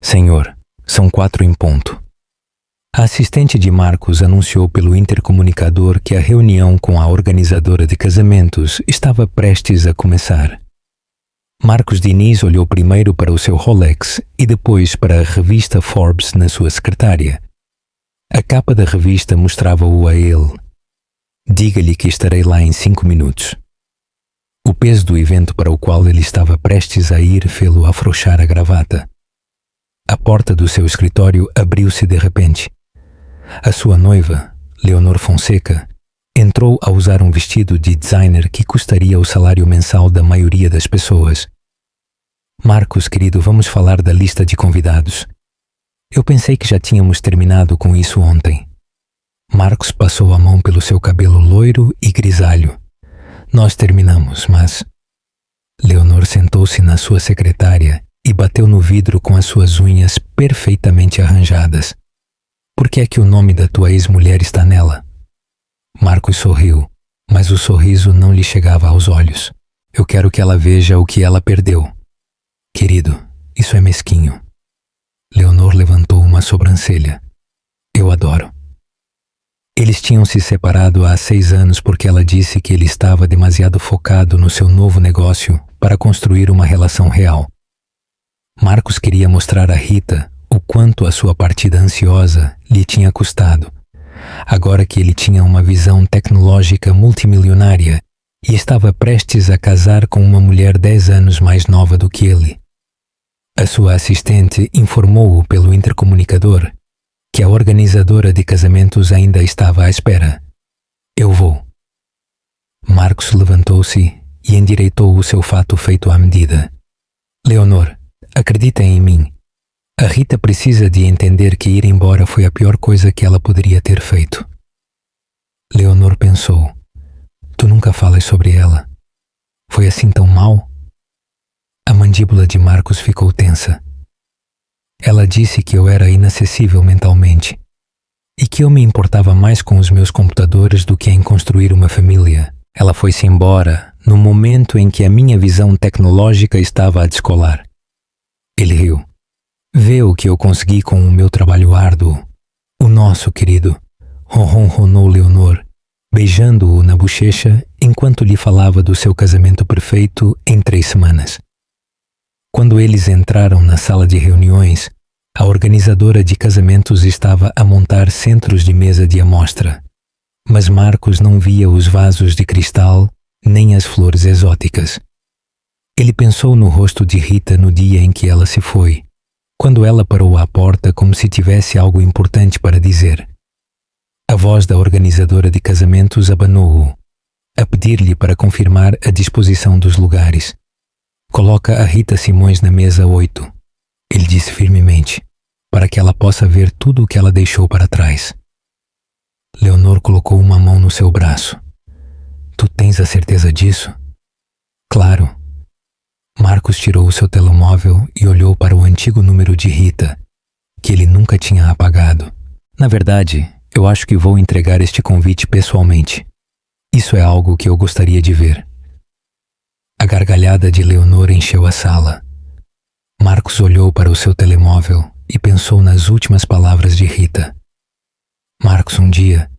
Senhor, são 4 em ponto. A assistente de Marcos anunciou pelo intercomunicador que a reunião com a organizadora de casamentos estava prestes a começar. Marcos Diniz olhou primeiro para o seu Rolex e depois para a revista Forbes na sua secretária. A capa da revista mostrava-o a ele. Diga-lhe que estarei lá em 5 minutos. O peso do evento para o qual ele estava prestes a ir fê-lo afrouxar a gravata. A porta do seu escritório abriu-se de repente. A sua noiva, Leonor Fonseca, entrou a usar um vestido de designer que custaria o salário mensal da maioria das pessoas. Marcos, querido, vamos falar da lista de convidados. Eu pensei que já tínhamos terminado com isso ontem. Marcos passou a mão pelo seu cabelo loiro e grisalho. Nós terminamos, mas... Leonor sentou-se na sua secretária e bateu no vidro com as suas unhas perfeitamente arranjadas. Por que é que o nome da tua ex-mulher está nela? Marcos sorriu, mas o sorriso não lhe chegava aos olhos. Eu quero que ela veja o que ela perdeu. Querido, isso é mesquinho. Leonor levantou uma sobrancelha. Eu adoro. Eles tinham se separado há 6 anos porque ela disse que ele estava demasiado focado no seu novo negócio para construir uma relação real. Marcos queria mostrar a Rita o quanto a sua partida ansiosa lhe tinha custado, agora que ele tinha uma visão tecnológica multimilionária e estava prestes a casar com uma mulher 10 anos mais nova do que ele. A sua assistente informou-o pelo intercomunicador que a organizadora de casamentos ainda estava à espera. Eu vou. Marcos levantou-se e endireitou o seu fato feito à medida. Leonor, acredita em mim. A Rita precisa de entender que ir embora foi a pior coisa que ela poderia ter feito. Leonor pensou. Tu nunca falas sobre ela. Foi assim tão mal? A mandíbula de Marcos ficou tensa. Ela disse que eu era inacessível mentalmente e que eu me importava mais com os meus computadores do que em construir uma família. Ela foi-se embora no momento em que a minha visão tecnológica estava a descolar. Ele riu. Vê o que eu consegui com o meu trabalho árduo. O nosso, querido, ronronou Leonor, beijando-o na bochecha enquanto lhe falava do seu casamento perfeito em 3 semanas. Quando eles entraram na sala de reuniões, a organizadora de casamentos estava a montar centros de mesa de amostra, mas Marcos não via os vasos de cristal nem as flores exóticas. Ele pensou no rosto de Rita no dia em que ela se foi, quando ela parou à porta como se tivesse algo importante para dizer. A voz da organizadora de casamentos abanou-o, a pedir-lhe para confirmar a disposição dos lugares. Coloca a Rita Simões na mesa 8, ele disse firmemente, para que ela possa ver tudo o que ela deixou para trás. Leonor colocou uma mão no seu braço. Tu tens a certeza disso? Claro. Marcos tirou o seu telemóvel e olhou para o antigo número de Rita, que ele nunca tinha apagado. Na verdade, eu acho que vou entregar este convite pessoalmente. Isso é algo que eu gostaria de ver. A gargalhada de Leonor encheu a sala. Marcos olhou para o seu telemóvel e pensou nas últimas palavras de Rita. Marcos, um dia,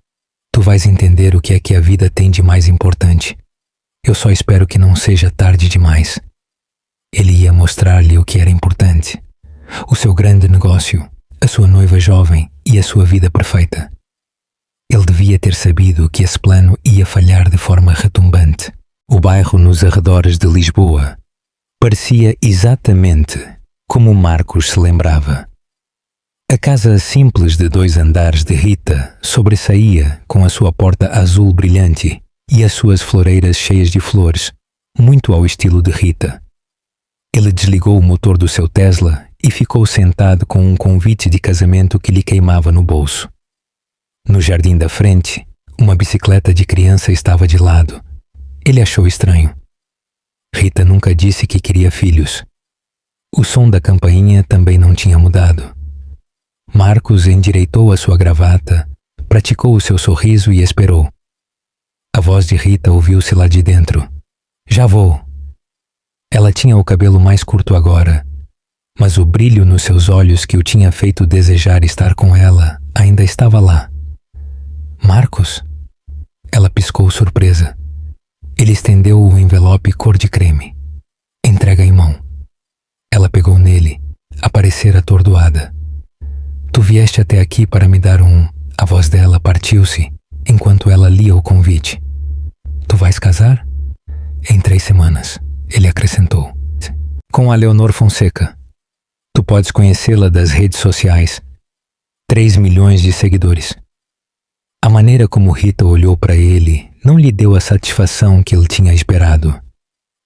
tu vais entender o que é que a vida tem de mais importante. Eu só espero que não seja tarde demais. Ele ia mostrar-lhe o que era importante. O seu grande negócio, a sua noiva jovem e a sua vida perfeita. Ele devia ter sabido que esse plano ia falhar de forma retumbante. O bairro nos arredores de Lisboa parecia exatamente como Marcos se lembrava. A casa simples de 2 andares de Rita sobressaía com a sua porta azul brilhante e as suas floreiras cheias de flores, muito ao estilo de Rita. Ele desligou o motor do seu Tesla e ficou sentado com um convite de casamento que lhe queimava no bolso. No jardim da frente, uma bicicleta de criança estava de lado. Ele achou estranho. Rita nunca disse que queria filhos. O som da campainha também não tinha mudado. Marcos endireitou a sua gravata, praticou o seu sorriso e esperou. A voz de Rita ouviu-se lá de dentro. Já vou. Ela tinha o cabelo mais curto agora, mas o brilho nos seus olhos que o tinha feito desejar estar com ela ainda estava lá. Marcos? Ela piscou surpresa. Ele estendeu o envelope cor de creme. Entrega em mão. Ela pegou nele, a parecer atordoada. Tu vieste até aqui para me dar um... A voz dela partiu-se, enquanto ela lia o convite. Tu vais casar? Em 3 semanas, ele acrescentou. Com a Leonor Fonseca. Tu podes conhecê-la das redes sociais. 3 milhões de seguidores. A maneira como Rita olhou para ele não lhe deu a satisfação que ele tinha esperado.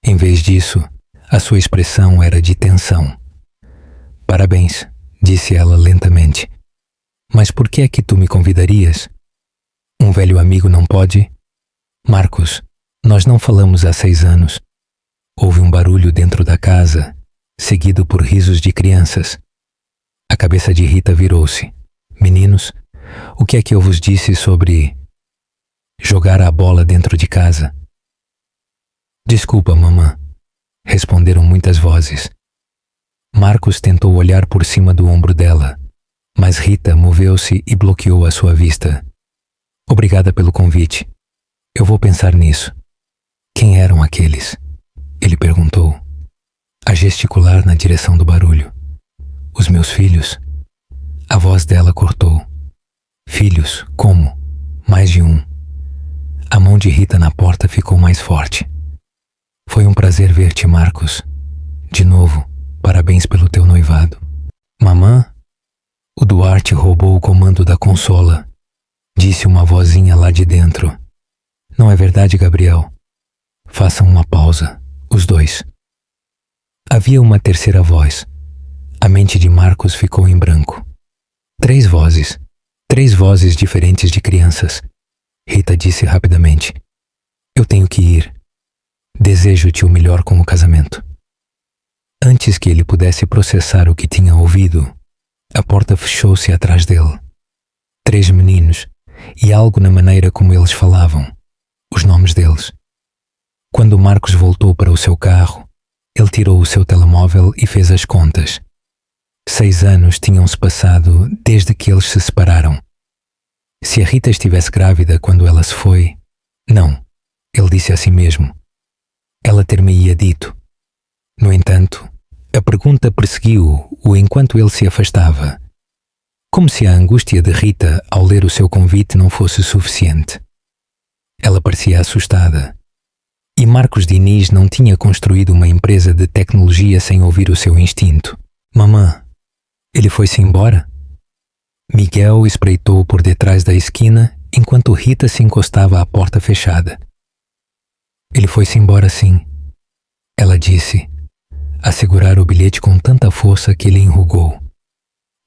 Em vez disso, a sua expressão era de tensão. Parabéns, disse ela lentamente. Mas por que é que tu me convidarias? Um velho amigo não pode? Marcos, nós não falamos há 6 anos. Houve um barulho dentro da casa, seguido por risos de crianças. A cabeça de Rita virou-se. Meninos, o que é que eu vos disse sobre jogar a bola dentro de casa? Desculpa, mamã, responderam muitas vozes. Marcos tentou olhar por cima do ombro dela, mas Rita moveu-se e bloqueou a sua vista. Obrigada pelo convite. Eu vou pensar nisso. Quem eram aqueles? Ele perguntou, a gesticular na direção do barulho. Os meus filhos? A voz dela cortou. Filhos, como? Mais de um. A mão de Rita na porta ficou mais forte. Foi um prazer ver-te, Marcos. De novo, parabéns pelo teu noivado. Mamã? O Duarte roubou o comando da consola, disse uma vozinha lá de dentro. Não é verdade, Gabriel? Façam uma pausa, os dois. Havia uma terceira voz. A mente de Marcos ficou em branco. 3 vozes. 3 vozes diferentes de crianças. Rita disse rapidamente. Eu tenho que ir. Desejo-te o melhor com o casamento. Antes que ele pudesse processar o que tinha ouvido, a porta fechou-se atrás dele. 3 meninos, e algo na maneira como eles falavam, os nomes deles. Quando Marcos voltou para o seu carro, ele tirou o seu telemóvel e fez as contas. 6 anos tinham-se passado desde que eles se separaram. Se a Rita estivesse grávida quando ela se foi, não, ele disse a si mesmo. Ela ter-me-ia dito. No entanto, a pergunta perseguiu-o enquanto ele se afastava. Como se a angústia de Rita ao ler o seu convite não fosse suficiente. Ela parecia assustada. E Marcos Diniz não tinha construído uma empresa de tecnologia sem ouvir o seu instinto. Mamã, ele foi-se embora? Miguel espreitou por detrás da esquina enquanto Rita se encostava à porta fechada. Ele foi-se embora, sim, ela disse, a segurar o bilhete com tanta força que ele enrugou.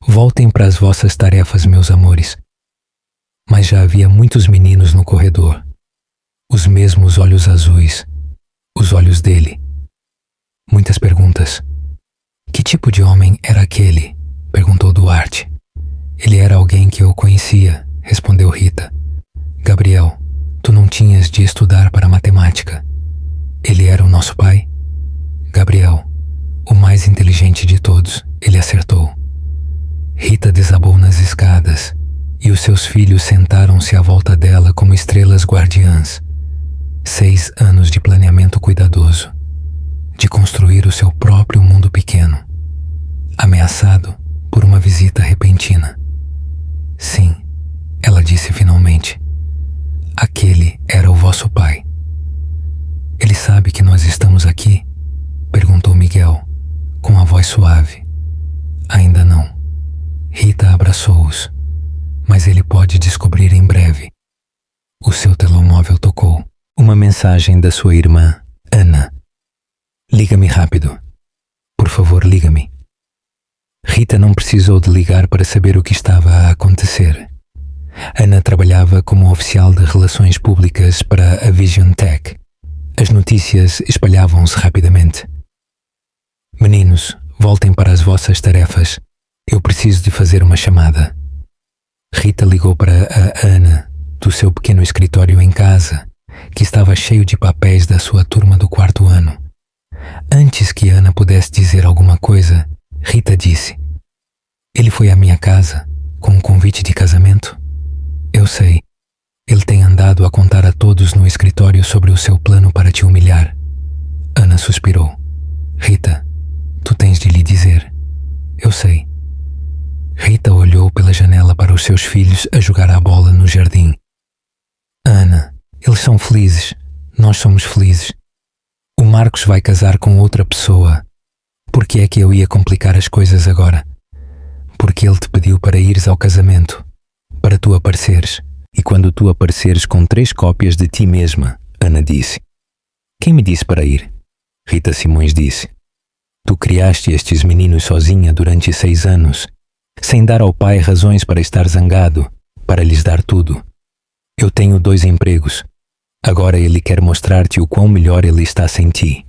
Voltem para as vossas tarefas, meus amores. Mas já havia muitos meninos no corredor. Os mesmos olhos azuis, os olhos dele. Muitas perguntas. Que tipo de homem era aquele? Perguntou Duarte. Ele era alguém que eu conhecia, respondeu Rita. Gabriel, tu não tinhas de estudar para matemática. Ele era o nosso pai? Gabriel, o mais inteligente de todos, ele acertou. Rita desabou nas escadas e os seus filhos sentaram-se à volta dela como estrelas guardiãs. 6 anos de planeamento cuidadoso, de construir o seu próprio mundo pequeno, ameaçado por uma visita repentina. Sim, ela disse finalmente. Aquele era o vosso pai. Ele sabe que nós estamos aqui? Perguntou Miguel, com a voz suave. Ainda não. Rita abraçou-os, mas ele pode descobrir em breve. O seu telemóvel tocou. Uma mensagem da sua irmã, Ana. Liga-me rápido. Por favor, liga-me. Rita não precisou de ligar para saber o que estava a acontecer. Ana trabalhava como oficial de relações públicas para a Vision Tech. As notícias espalhavam-se rapidamente. Meninos, voltem para as vossas tarefas. Eu preciso de fazer uma chamada. Rita ligou para a Ana, do seu pequeno escritório em casa, que estava cheio de papéis da sua turma do 4º ano. Antes que Ana pudesse dizer alguma coisa, Rita disse. Ele foi à minha casa com um convite de casamento? Eu sei. Ele tem andado a contar a todos no escritório sobre o seu plano para te humilhar. Ana suspirou. Rita, tu tens de lhe dizer. Eu sei. Rita olhou pela janela para os seus filhos a jogar a bola no jardim. Ana, eles são felizes. Nós somos felizes. O Marcos vai casar com outra pessoa. Por que é que eu ia complicar as coisas agora? Porque ele te pediu para ires ao casamento, para tu apareceres. E quando tu apareceres com 3 cópias de ti mesma, Ana disse. Quem me disse para ir? Rita Simões disse. Tu criaste estes meninos sozinha durante 6 anos, sem dar ao pai razões para estar zangado, para lhes dar tudo. Eu tenho 2 empregos. Agora ele quer mostrar-te o quão melhor ele está sem ti.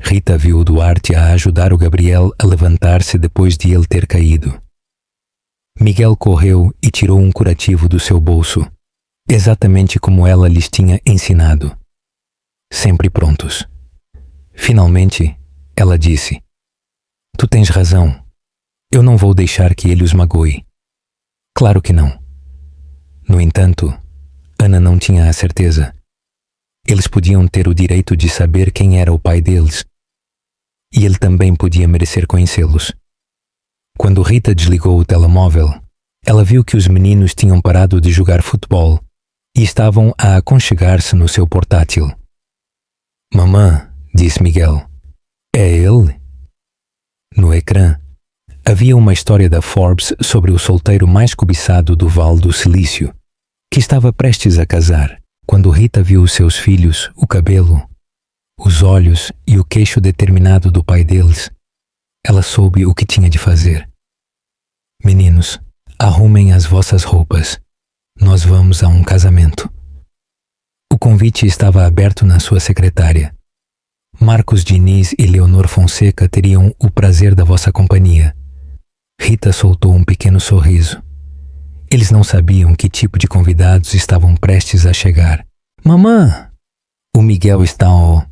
Rita viu o Duarte a ajudar o Gabriel a levantar-se depois de ele ter caído. Miguel correu e tirou um curativo do seu bolso, exatamente como ela lhes tinha ensinado. Sempre prontos. Finalmente, ela disse: Tu tens razão. Eu não vou deixar que ele os magoe. Claro que não. No entanto, Ana não tinha a certeza. Eles podiam ter o direito de saber quem era o pai deles. E ele também podia merecer conhecê-los. Quando Rita desligou o telemóvel, ela viu que os meninos tinham parado de jogar futebol e estavam a aconchegar-se no seu portátil. Mamã, disse Miguel, é ele? No ecrã, havia uma história da Forbes sobre o solteiro mais cobiçado do Vale do Silício, que estava prestes a casar, quando Rita viu os seus filhos, o cabelo, os olhos e o queixo determinado do pai deles. Ela soube o que tinha de fazer. Meninos, arrumem as vossas roupas. Nós vamos a um casamento. O convite estava aberto na sua secretária. Marcos Diniz e Leonor Fonseca teriam o prazer da vossa companhia. Rita soltou um pequeno sorriso. Eles não sabiam que tipo de convidados estavam prestes a chegar. Mamã! O Miguel está a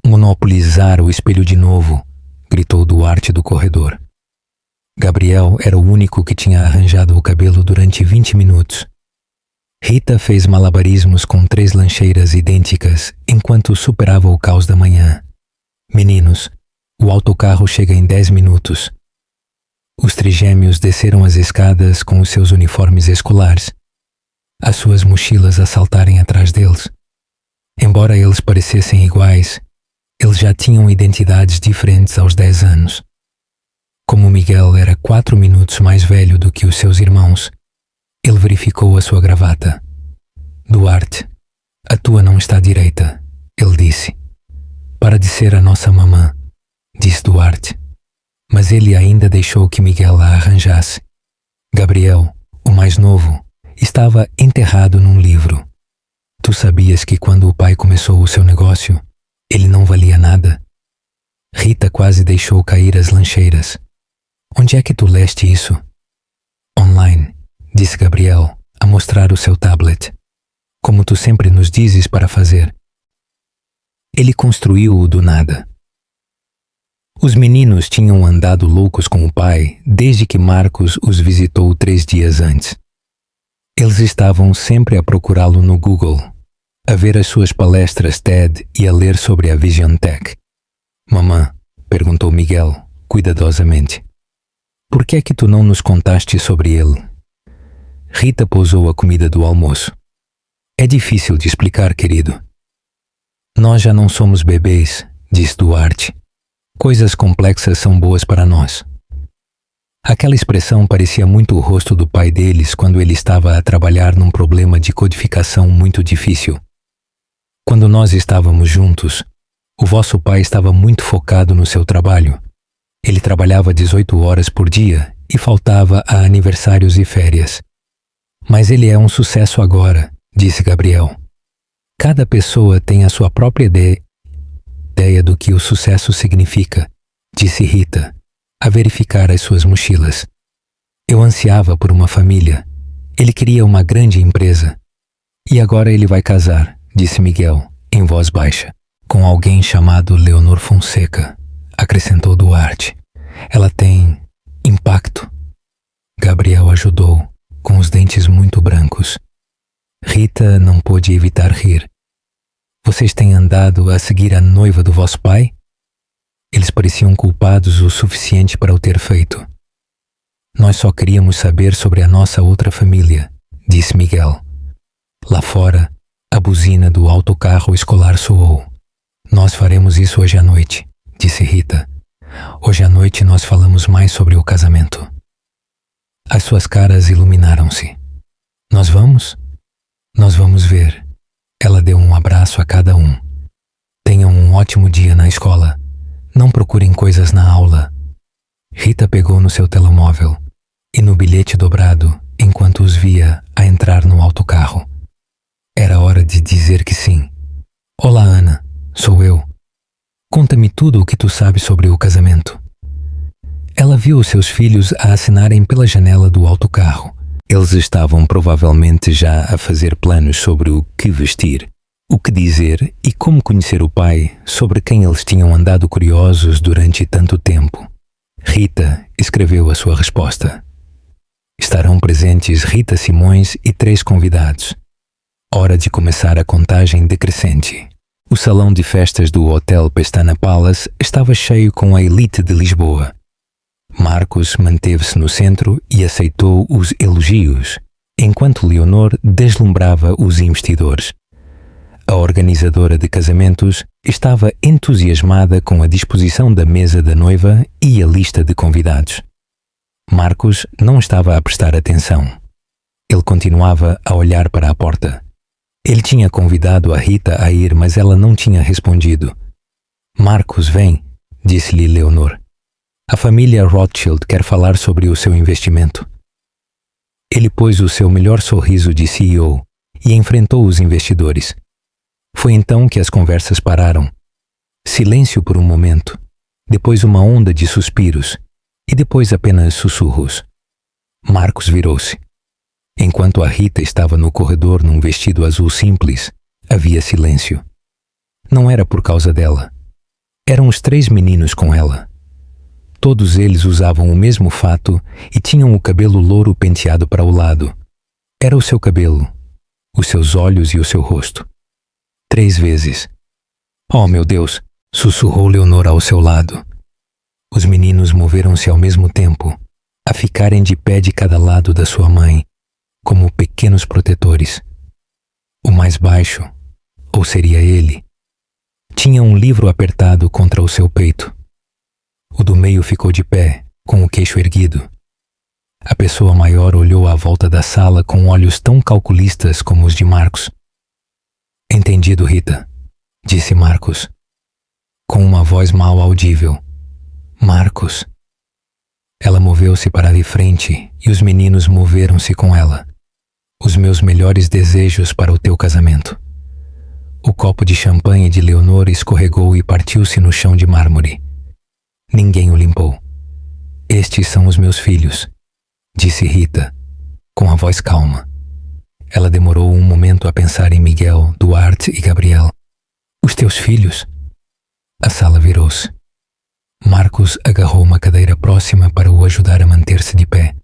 monopolizar o espelho de novo, gritou Duarte do corredor. Gabriel era o único que tinha arranjado o cabelo durante 20 minutos. Rita fez malabarismos com 3 lancheiras idênticas enquanto superava o caos da manhã. Meninos, o autocarro chega em 10 minutos. Os trigêmeos desceram as escadas com os seus uniformes escolares, as suas mochilas a saltarem atrás deles. Embora eles parecessem iguais, eles já tinham identidades diferentes aos 10 anos. Como Miguel era 4 minutos mais velho do que os seus irmãos, ele verificou a sua gravata. Duarte, a tua não está direita, ele disse. Para de ser a nossa mamã, disse Duarte. Mas ele ainda deixou que Miguel a arranjasse. Gabriel, o mais novo, estava enterrado num livro. Tu sabias que quando o pai começou o seu negócio, ele não valia nada? Rita quase deixou cair as lancheiras. Onde é que tu leste isso? Online, disse Gabriel, a mostrar o seu tablet. Como tu sempre nos dizes para fazer. Ele construiu-o do nada. Os meninos tinham andado loucos com o pai desde que Marcos os visitou 3 dias antes. Eles estavam sempre a procurá-lo no Google, a ver as suas palestras TED e a ler sobre a Vision Tech. Mamã, perguntou Miguel, cuidadosamente, por que é que tu não nos contaste sobre ele? Rita pousou a comida do almoço. É difícil de explicar, querido. Nós já não somos bebês, disse Duarte. Coisas complexas são boas para nós. Aquela expressão parecia muito o rosto do pai deles quando ele estava a trabalhar num problema de codificação muito difícil. Quando nós estávamos juntos, o vosso pai estava muito focado no seu trabalho. Ele trabalhava 18 horas por dia e faltava a aniversários e férias. Mas ele é um sucesso agora, disse Gabriel. Cada pessoa tem a sua própria ideia do que o sucesso significa, disse Rita, a verificar as suas mochilas. Eu ansiava por uma família. Ele queria uma grande empresa. E agora ele vai casar, disse Miguel, em voz baixa, com alguém chamado Leonor Fonseca, acrescentou Duarte. Ela tem impacto. Gabriel ajudou, com os dentes muito brancos. Rita não pôde evitar rir. Vocês têm andado a seguir a noiva do vosso pai? Eles pareciam culpados o suficiente para o ter feito. Nós só queríamos saber sobre a nossa outra família, disse Miguel. Lá fora, a buzina do autocarro escolar soou. Nós faremos isso hoje à noite, disse Rita. Hoje à noite nós falamos mais sobre o casamento. As suas caras iluminaram-se. Nós vamos? Nós vamos ver. Ela deu um abraço a cada um. Tenham um ótimo dia na escola. Não procurem coisas na aula. Rita pegou no seu telemóvel e no bilhete dobrado enquanto os via a entrar no autocarro. Era hora de dizer que sim. Olá, Ana. Sou eu. Conta-me tudo o que tu sabes sobre o casamento. Ela viu os seus filhos a acenarem pela janela do autocarro. Eles estavam provavelmente já a fazer planos sobre o que vestir, o que dizer e como conhecer o pai, sobre quem eles tinham andado curiosos durante tanto tempo. Rita escreveu a sua resposta. Estarão presentes Rita Simões e 3 convidados. Hora de começar a contagem decrescente. O salão de festas do Hotel Pestana Palace estava cheio com a elite de Lisboa. Marcos manteve-se no centro e aceitou os elogios, enquanto Leonor deslumbrava os investidores. A organizadora de casamentos estava entusiasmada com a disposição da mesa da noiva e a lista de convidados. Marcos não estava a prestar atenção. Ele continuava a olhar para a porta. Ele tinha convidado a Rita a ir, mas ela não tinha respondido. Marcos, vem, disse-lhe Leonor. A família Rothschild quer falar sobre o seu investimento. Ele pôs o seu melhor sorriso de CEO e enfrentou os investidores. Foi então que as conversas pararam. Silêncio por um momento, depois uma onda de suspiros e depois apenas sussurros. Marcos virou-se. Enquanto a Rita estava no corredor num vestido azul simples, havia silêncio. Não era por causa dela. Eram os 3 meninos com ela. Todos eles usavam o mesmo fato e tinham o cabelo louro penteado para o lado. Era o seu cabelo, os seus olhos e o seu rosto. 3 vezes. Oh, meu Deus! Sussurrou Leonor ao seu lado. Os meninos moveram-se ao mesmo tempo, a ficarem de pé de cada lado da sua mãe, como pequenos protetores. O mais baixo, ou seria ele, tinha um livro apertado contra o seu peito. O do meio ficou de pé, com o queixo erguido. A pessoa maior olhou à volta da sala com olhos tão calculistas como os de Marcos. Entendido, Rita, disse Marcos, com uma voz mal audível. Marcos. Ela moveu-se para de frente e os meninos moveram-se com ela. Os meus melhores desejos para o teu casamento. O copo de champanhe de Leonor escorregou e partiu-se no chão de mármore. Ninguém o limpou. Estes são os meus filhos, disse Rita, com a voz calma. Ela demorou um momento a pensar em Miguel, Duarte e Gabriel. Os teus filhos? A sala virou-se. Marcos agarrou uma cadeira próxima para o ajudar a manter-se de pé.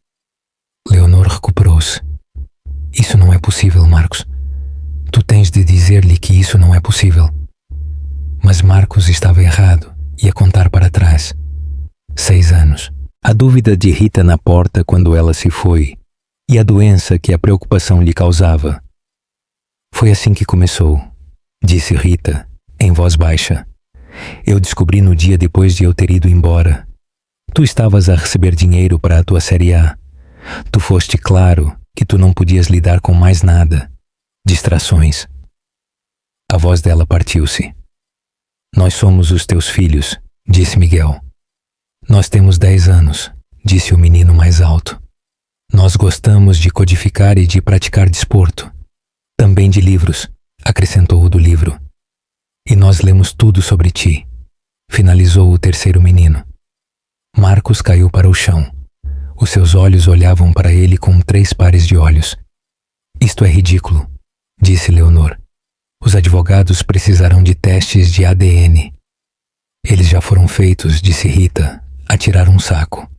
Leonor recuperou-se. Isso não é possível, Marcos. Tu tens de dizer-lhe que isso não é possível. Mas Marcos estava errado e a contar para trás. 6 anos. A dúvida de Rita na porta quando ela se foi e a doença que a preocupação lhe causava. Foi assim que começou, disse Rita, em voz baixa. Eu descobri no dia depois de eu ter ido embora. Tu estavas a receber dinheiro para a tua série A. Tu foste claro que tu não podias lidar com mais nada. Distrações. A voz dela partiu-se. Nós somos os teus filhos, disse Miguel. Nós temos 10 anos, disse o menino mais alto. Nós gostamos de codificar e de praticar desporto. Também de livros, acrescentou o do livro. E nós lemos tudo sobre ti, finalizou o terceiro menino. Marcos caiu para o chão. Os seus olhos olhavam para ele com 3 pares de olhos. Isto é ridículo, disse Leonor. Os advogados precisarão de testes de ADN. Eles já foram feitos, disse Rita, a tirar um saco.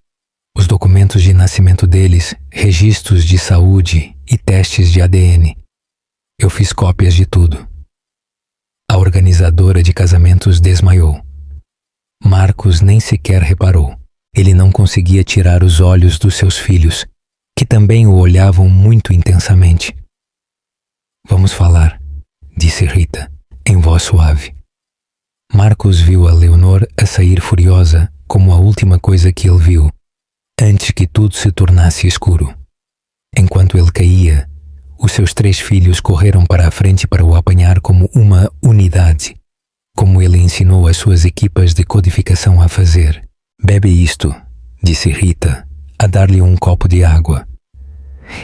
Os documentos de nascimento deles, registros de saúde e testes de ADN. Eu fiz cópias de tudo. A organizadora de casamentos desmaiou. Marcos nem sequer reparou. Ele não conseguia tirar os olhos dos seus filhos, que também o olhavam muito intensamente. Vamos falar, disse Rita, em voz suave. Marcos viu a Leonor a sair furiosa como a última coisa que ele viu, antes que tudo se tornasse escuro. Enquanto ele caía, os seus 3 filhos correram para a frente para o apanhar como uma unidade, como ele ensinou as suas equipas de codificação a fazer. Bebe isto, disse Rita, a dar-lhe um copo de água.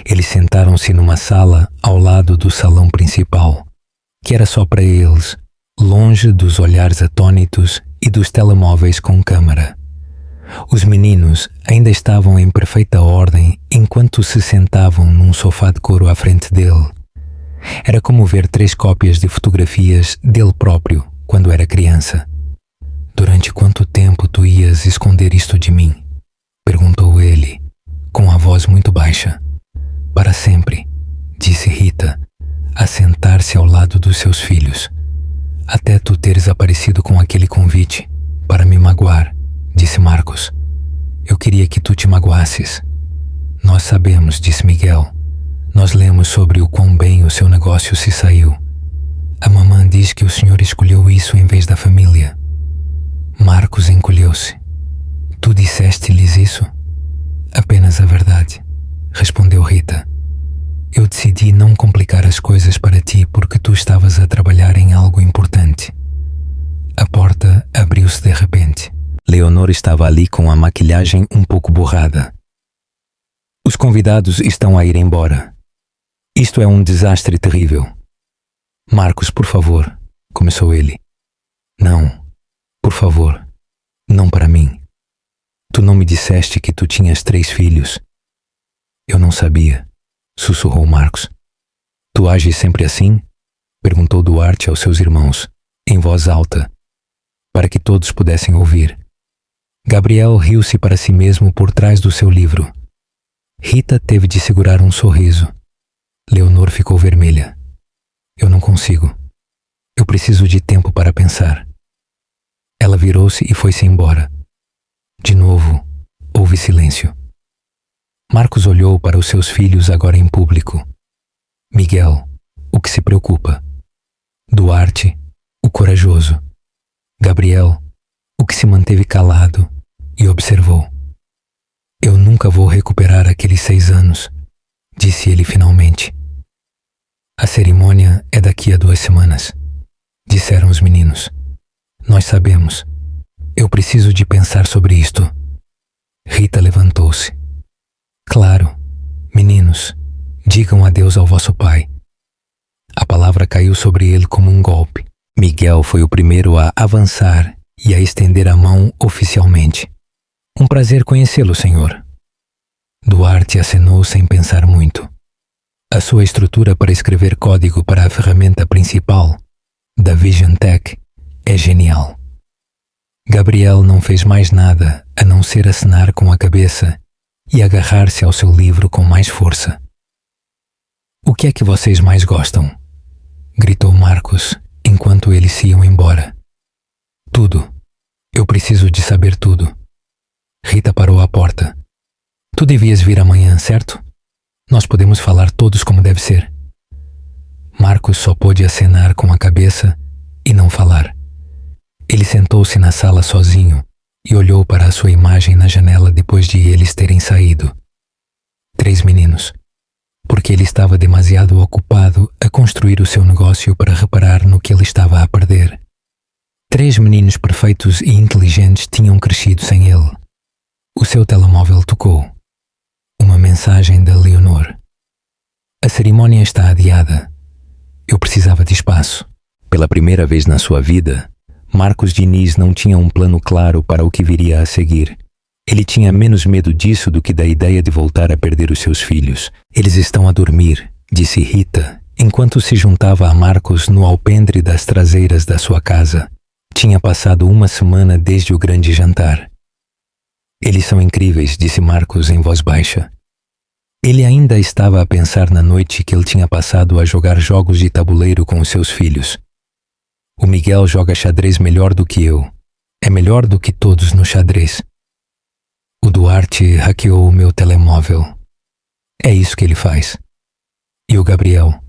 Eles sentaram-se numa sala ao lado do salão principal, que era só para eles, longe dos olhares atônitos e dos telemóveis com câmara. Os meninos ainda estavam em perfeita ordem enquanto se sentavam num sofá de couro à frente dele. Era como ver 3 cópias de fotografias dele próprio quando era criança. Durante quanto tempo tu ias esconder isto de mim? Perguntou ele, com a voz muito baixa. Para sempre, disse Rita, a sentar-se ao lado dos seus filhos. Até tu teres aparecido com aquele convite para me magoar, disse Marcos. Eu queria que tu te magoasses. Nós sabemos, disse Miguel. Nós lemos sobre o quão bem o seu negócio se saiu. A mamã diz que o senhor escolheu isso em vez da família. Marcos encolheu-se. Tu disseste-lhes isso? Apenas a verdade, respondeu Rita. Eu decidi não complicar as coisas para ti porque tu estavas a trabalhar em algo importante. A porta abriu-se de repente. Leonor estava ali com a maquilhagem um pouco borrada. Os convidados estão a ir embora. Isto é um desastre terrível. Marcos, por favor, começou ele. Não, por favor, não para mim. Tu não me disseste que tu tinhas 3 filhos. Eu não sabia, sussurrou Marcos. Tu ages sempre assim? Perguntou Duarte aos seus irmãos, em voz alta, para que todos pudessem ouvir. Gabriel riu-se para si mesmo por trás do seu livro. Rita teve de segurar um sorriso. Leonor ficou vermelha. Eu não consigo. Eu preciso de tempo para pensar. Ela virou-se e foi-se embora. De novo, houve silêncio. Marcos olhou para os seus filhos agora em público. Miguel, o que se preocupa. Duarte, o corajoso. Gabriel, o que se manteve calado e observou. Eu nunca vou recuperar aqueles 6 anos, disse ele finalmente. A cerimônia é daqui a 2 semanas, disseram os meninos. Nós sabemos. Eu preciso de pensar sobre isto. Rita levantou-se. Claro, meninos, digam adeus ao vosso pai. A palavra caiu sobre ele como um golpe. Miguel foi o primeiro a avançar e a estender a mão oficialmente. Um prazer conhecê-lo, senhor. Duarte acenou sem pensar muito. A sua estrutura para escrever código para a ferramenta principal, da Vision Tech, é genial. Gabriel não fez mais nada a não ser acenar com a cabeça e agarrar-se ao seu livro com mais força. O que é que vocês mais gostam? Gritou Marcos enquanto eles se iam embora. Tudo. Eu preciso de saber tudo. Rita parou à porta. Tu devias vir amanhã, certo? Nós podemos falar todos como deve ser. Marcos só pôde acenar com a cabeça e não falar. Ele sentou-se na sala sozinho e olhou para a sua imagem na janela depois de eles terem saído. 3 meninos. Porque ele estava demasiado ocupado a construir o seu negócio para reparar no que ele estava a perder. 3 meninos perfeitos e inteligentes tinham crescido sem ele. O seu telemóvel tocou. Uma mensagem da Leonor. A cerimônia está adiada. Eu precisava de espaço. Pela primeira vez na sua vida, Marcos Diniz não tinha um plano claro para o que viria a seguir. Ele tinha menos medo disso do que da ideia de voltar a perder os seus filhos. Eles estão a dormir, disse Rita, enquanto se juntava a Marcos no alpendre das traseiras da sua casa. Tinha passado 1 semana desde o grande jantar. Eles são incríveis, disse Marcos em voz baixa. Ele ainda estava a pensar na noite que ele tinha passado a jogar jogos de tabuleiro com os seus filhos. O Miguel joga xadrez melhor do que eu. É melhor do que todos no xadrez. O Duarte hackeou o meu telemóvel. É isso que ele faz. E o Gabriel?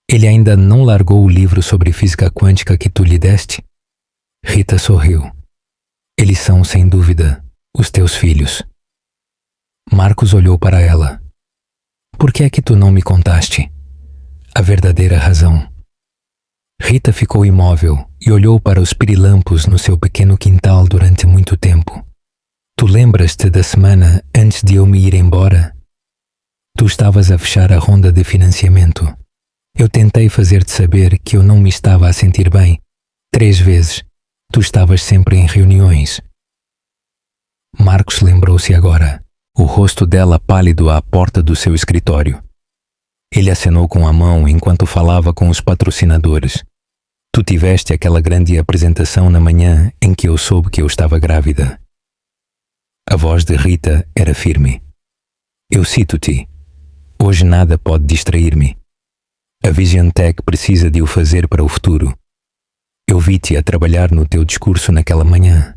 Ele ainda não largou o livro sobre física quântica que tu lhe deste? Rita sorriu. Eles são, sem dúvida, os teus filhos. Marcos olhou para ela. Por que é que tu não me contaste? A verdadeira razão. Rita ficou imóvel e olhou para os pirilampos no seu pequeno quintal durante muito tempo. Tu lembras-te da semana antes de eu me ir embora? Tu estavas a fechar a ronda de financiamento. Eu tentei fazer-te saber que eu não me estava a sentir bem. 3 vezes. Tu estavas sempre em reuniões. Marcos lembrou-se agora, o rosto dela pálido à porta do seu escritório. Ele acenou com a mão enquanto falava com os patrocinadores. Tu tiveste aquela grande apresentação na manhã em que eu soube que eu estava grávida. A voz de Rita era firme. Eu cito-te. Hoje nada pode distrair-me. A Vision Tech precisa de o fazer para o futuro. Eu vi-te a trabalhar no teu discurso naquela manhã.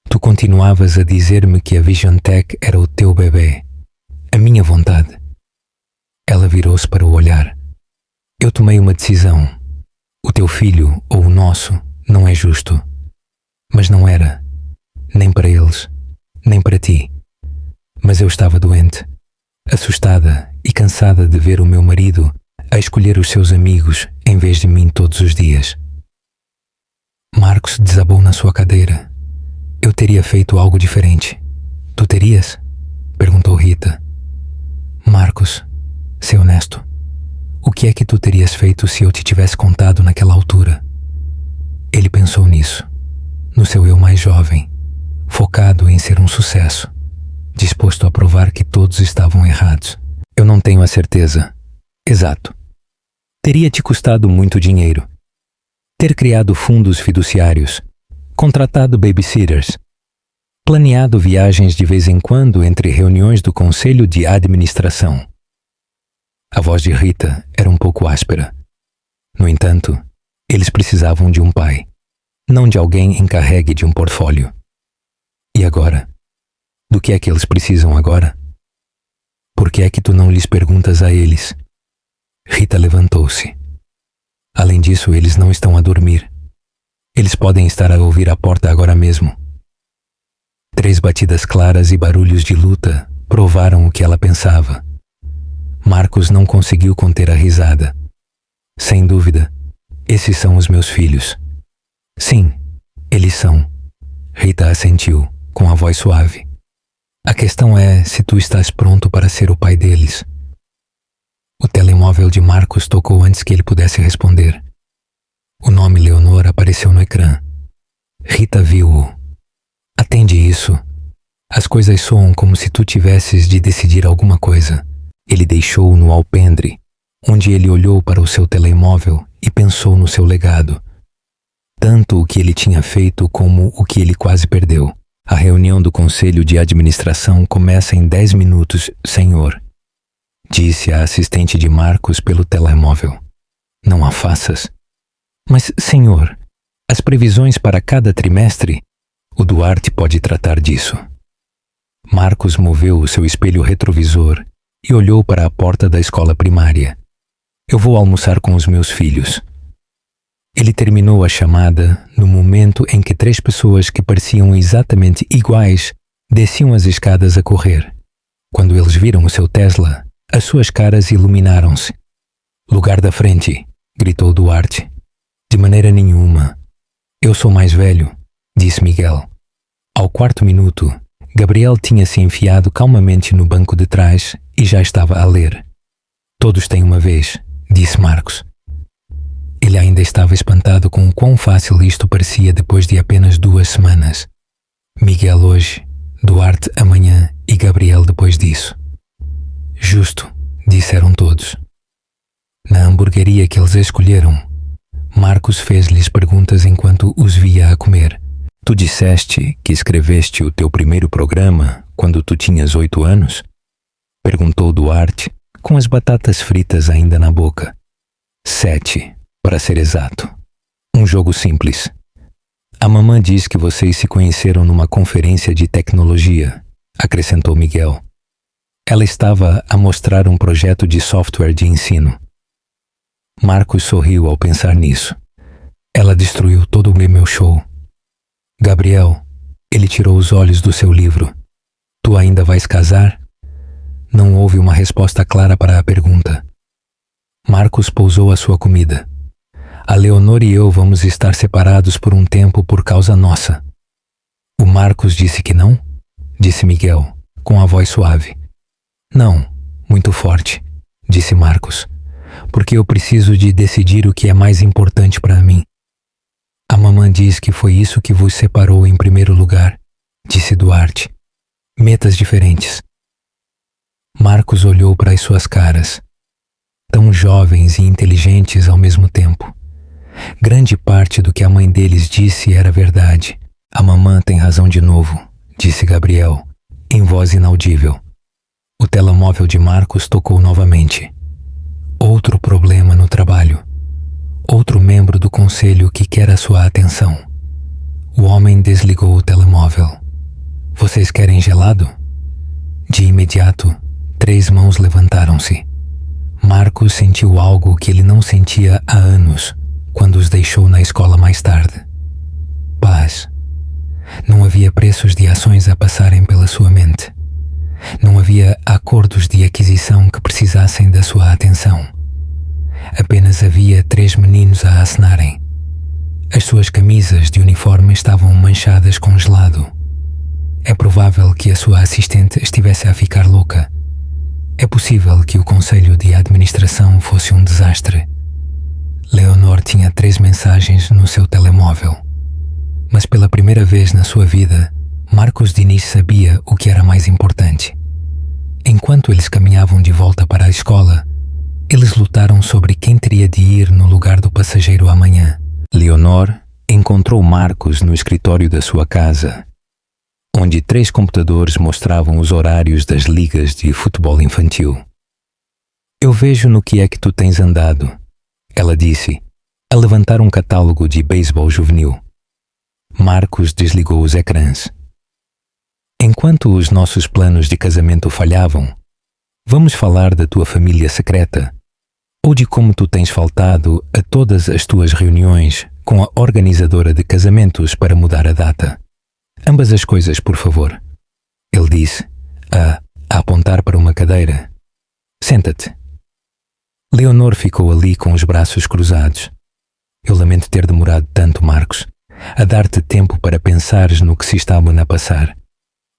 Tu continuavas a dizer-me que a Vision Tech era o teu bebê, a minha vontade. Ela virou-se para o olhar. Eu tomei uma decisão. O teu filho, ou o nosso, não é justo. Mas não era. Nem para eles, nem para ti. Mas eu estava doente, assustada e cansada de ver o meu marido a escolher os seus amigos em vez de mim todos os dias. Marcos desabou na sua cadeira. Eu teria feito algo diferente. Tu terias? Perguntou Rita. Marcos, ser honesto. O que é que tu terias feito se eu te tivesse contado naquela altura? Ele pensou nisso, no seu eu mais jovem, focado em ser um sucesso, disposto a provar que todos estavam errados. Eu não tenho a certeza. Exato. Teria te custado muito dinheiro. Ter criado fundos fiduciários, contratado babysitters, planeado viagens de vez em quando entre reuniões do conselho de administração. A voz de Rita era um pouco áspera. No entanto, eles precisavam de um pai, não de alguém encarregue de um portfólio. E agora? Do que é que eles precisam agora? Por que é que tu não lhes perguntas a eles? Rita levantou-se. Além disso, eles não estão a dormir. Eles podem estar a ouvir a porta agora mesmo. 3 batidas claras e barulhos de luta provaram o que ela pensava. Marcos não conseguiu conter a risada. Sem dúvida, esses são os meus filhos. Sim, eles são. Rita assentiu, com a voz suave. A questão é se tu estás pronto para ser o pai deles. O telemóvel de Marcos tocou antes que ele pudesse responder. O nome Leonor apareceu no ecrã. Rita viu-o. Atende isso. As coisas soam como se tu tivesses de decidir alguma coisa. Ele deixou-o no alpendre, onde ele olhou para o seu telemóvel e pensou no seu legado. Tanto o que ele tinha feito como o que ele quase perdeu. A reunião do conselho de administração começa em 10 minutos, senhor, disse a assistente de Marcos pelo telemóvel. Não a faças. Mas, senhor, as previsões para cada trimestre, o Duarte pode tratar disso. Marcos moveu o seu espelho retrovisor e olhou para a porta da escola primária. Eu vou almoçar com os meus filhos. Ele terminou a chamada no momento em que 3 pessoas que pareciam exatamente iguais desciam as escadas a correr. Quando eles viram o seu Tesla, as suas caras iluminaram-se. Lugar da frente, gritou Duarte. De maneira nenhuma. Eu sou mais velho, disse Miguel. Ao 4º minuto, Gabriel tinha se enfiado calmamente no banco de trás e já estava a ler. Todos têm uma vez, disse Marcos. Ele ainda estava espantado com o quão fácil isto parecia depois de apenas 2 semanas. Miguel hoje, Duarte amanhã e Gabriel depois disso. Justo, disseram todos. Na hamburgueria que eles escolheram, Marcos fez-lhes perguntas enquanto os via a comer. Tu disseste que escreveste o teu primeiro programa quando tu tinhas 8 anos? Perguntou Duarte, com as batatas fritas ainda na boca. 7, para ser exato. Um jogo simples. A mamã diz que vocês se conheceram numa conferência de tecnologia, acrescentou Miguel. Ela estava a mostrar um projeto de software de ensino. Marcos sorriu ao pensar nisso. Ela destruiu todo o meu show. Gabriel, ele tirou os olhos do seu livro. Tu ainda vais casar? Não houve uma resposta clara para a pergunta. Marcos pousou a sua comida. A Leonor e eu vamos estar separados por um tempo por causa nossa. O Marcos disse que não? Disse Miguel, com a voz suave. Não, muito forte, disse Marcos, porque eu preciso de decidir o que é mais importante para mim. A mamã diz que foi isso que vos separou em primeiro lugar, disse Duarte. Metas diferentes. Marcos olhou para as suas caras, tão jovens e inteligentes ao mesmo tempo. Grande parte do que a mãe deles disse era verdade. A mamã tem razão de novo, disse Gabriel, em voz inaudível. O telemóvel de Marcos tocou novamente. Outro problema no trabalho. Outro membro do conselho que quer a sua atenção. O homem desligou o telemóvel. Vocês querem gelado? De imediato, 3 mãos levantaram-se. Marcos sentiu algo que ele não sentia há anos, quando os deixou na escola mais tarde. Paz. Não havia preços de ações a passarem pela sua mente. Não havia acordos de aquisição que precisassem da sua atenção. Apenas havia 3 meninos a acenarem. As suas camisas de uniforme estavam manchadas com gelado. É provável que a sua assistente estivesse a ficar louca. É possível que o conselho de administração fosse um desastre. Leonor tinha 3 mensagens no seu telemóvel. Mas pela primeira vez na sua vida, Marcos Diniz sabia o que era mais importante. Enquanto eles caminhavam de volta para a escola, eles lutaram sobre quem teria de ir no lugar do passageiro amanhã. Leonor encontrou Marcos no escritório da sua casa, onde 3 computadores mostravam os horários das ligas de futebol infantil. Eu vejo no que é que tu tens andado, ela disse, a levantar um catálogo de beisebol juvenil. Marcos desligou os ecrãs. Enquanto os nossos planos de casamento falhavam, vamos falar da tua família secreta, ou de como tu tens faltado a todas as tuas reuniões com a organizadora de casamentos para mudar a data. Ambas as coisas, por favor, ele disse, a apontar para uma cadeira. Senta-te. Leonor ficou ali com os braços cruzados. Eu lamento ter demorado tanto, Marcos, a dar-te tempo para pensares no que se estava a passar.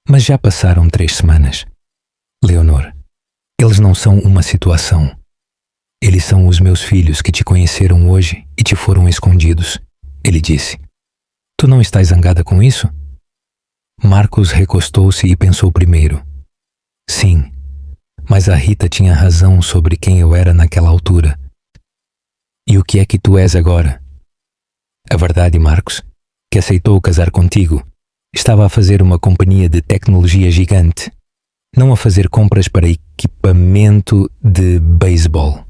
Mas já passaram 3 semanas. Leonor, eles não são uma situação. Eles são os meus filhos que te conheceram hoje e te foram escondidos, ele disse. Tu não estás zangada com isso? Marcos recostou-se e pensou primeiro. Sim, mas a Rita tinha razão sobre quem eu era naquela altura. E o que é que tu és agora? A verdade, Marcos, que aceitou casar contigo, estava a fazer uma companhia de tecnologia gigante, não a fazer compras para equipamento de beisebol.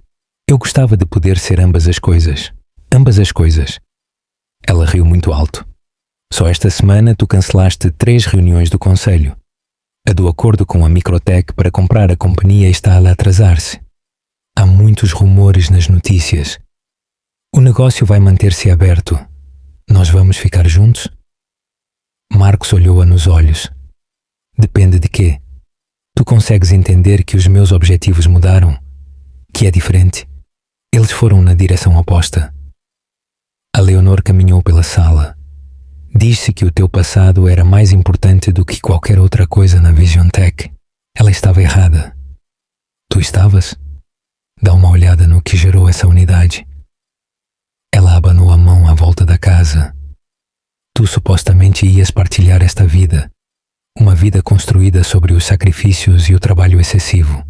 Eu gostava de poder ser ambas as coisas. Ambas as coisas. Ela riu muito alto. Só esta semana tu cancelaste 3 reuniões do conselho. A do acordo com a Microtech para comprar a companhia está a atrasar-se. Há muitos rumores nas notícias. O negócio vai manter-se aberto. Nós vamos ficar juntos? Marcos olhou-a nos olhos. Depende de quê? Tu consegues entender que os meus objetivos mudaram? Que é diferente? Eles foram na direção oposta. A Leonor caminhou pela sala. Diz-se que o teu passado era mais importante do que qualquer outra coisa na Vision Tech. Ela estava errada. Tu estavas? Dá uma olhada no que gerou essa unidade. Ela abanou a mão à volta da casa. Tu supostamente ias partilhar esta vida. Uma vida construída sobre os sacrifícios e o trabalho excessivo.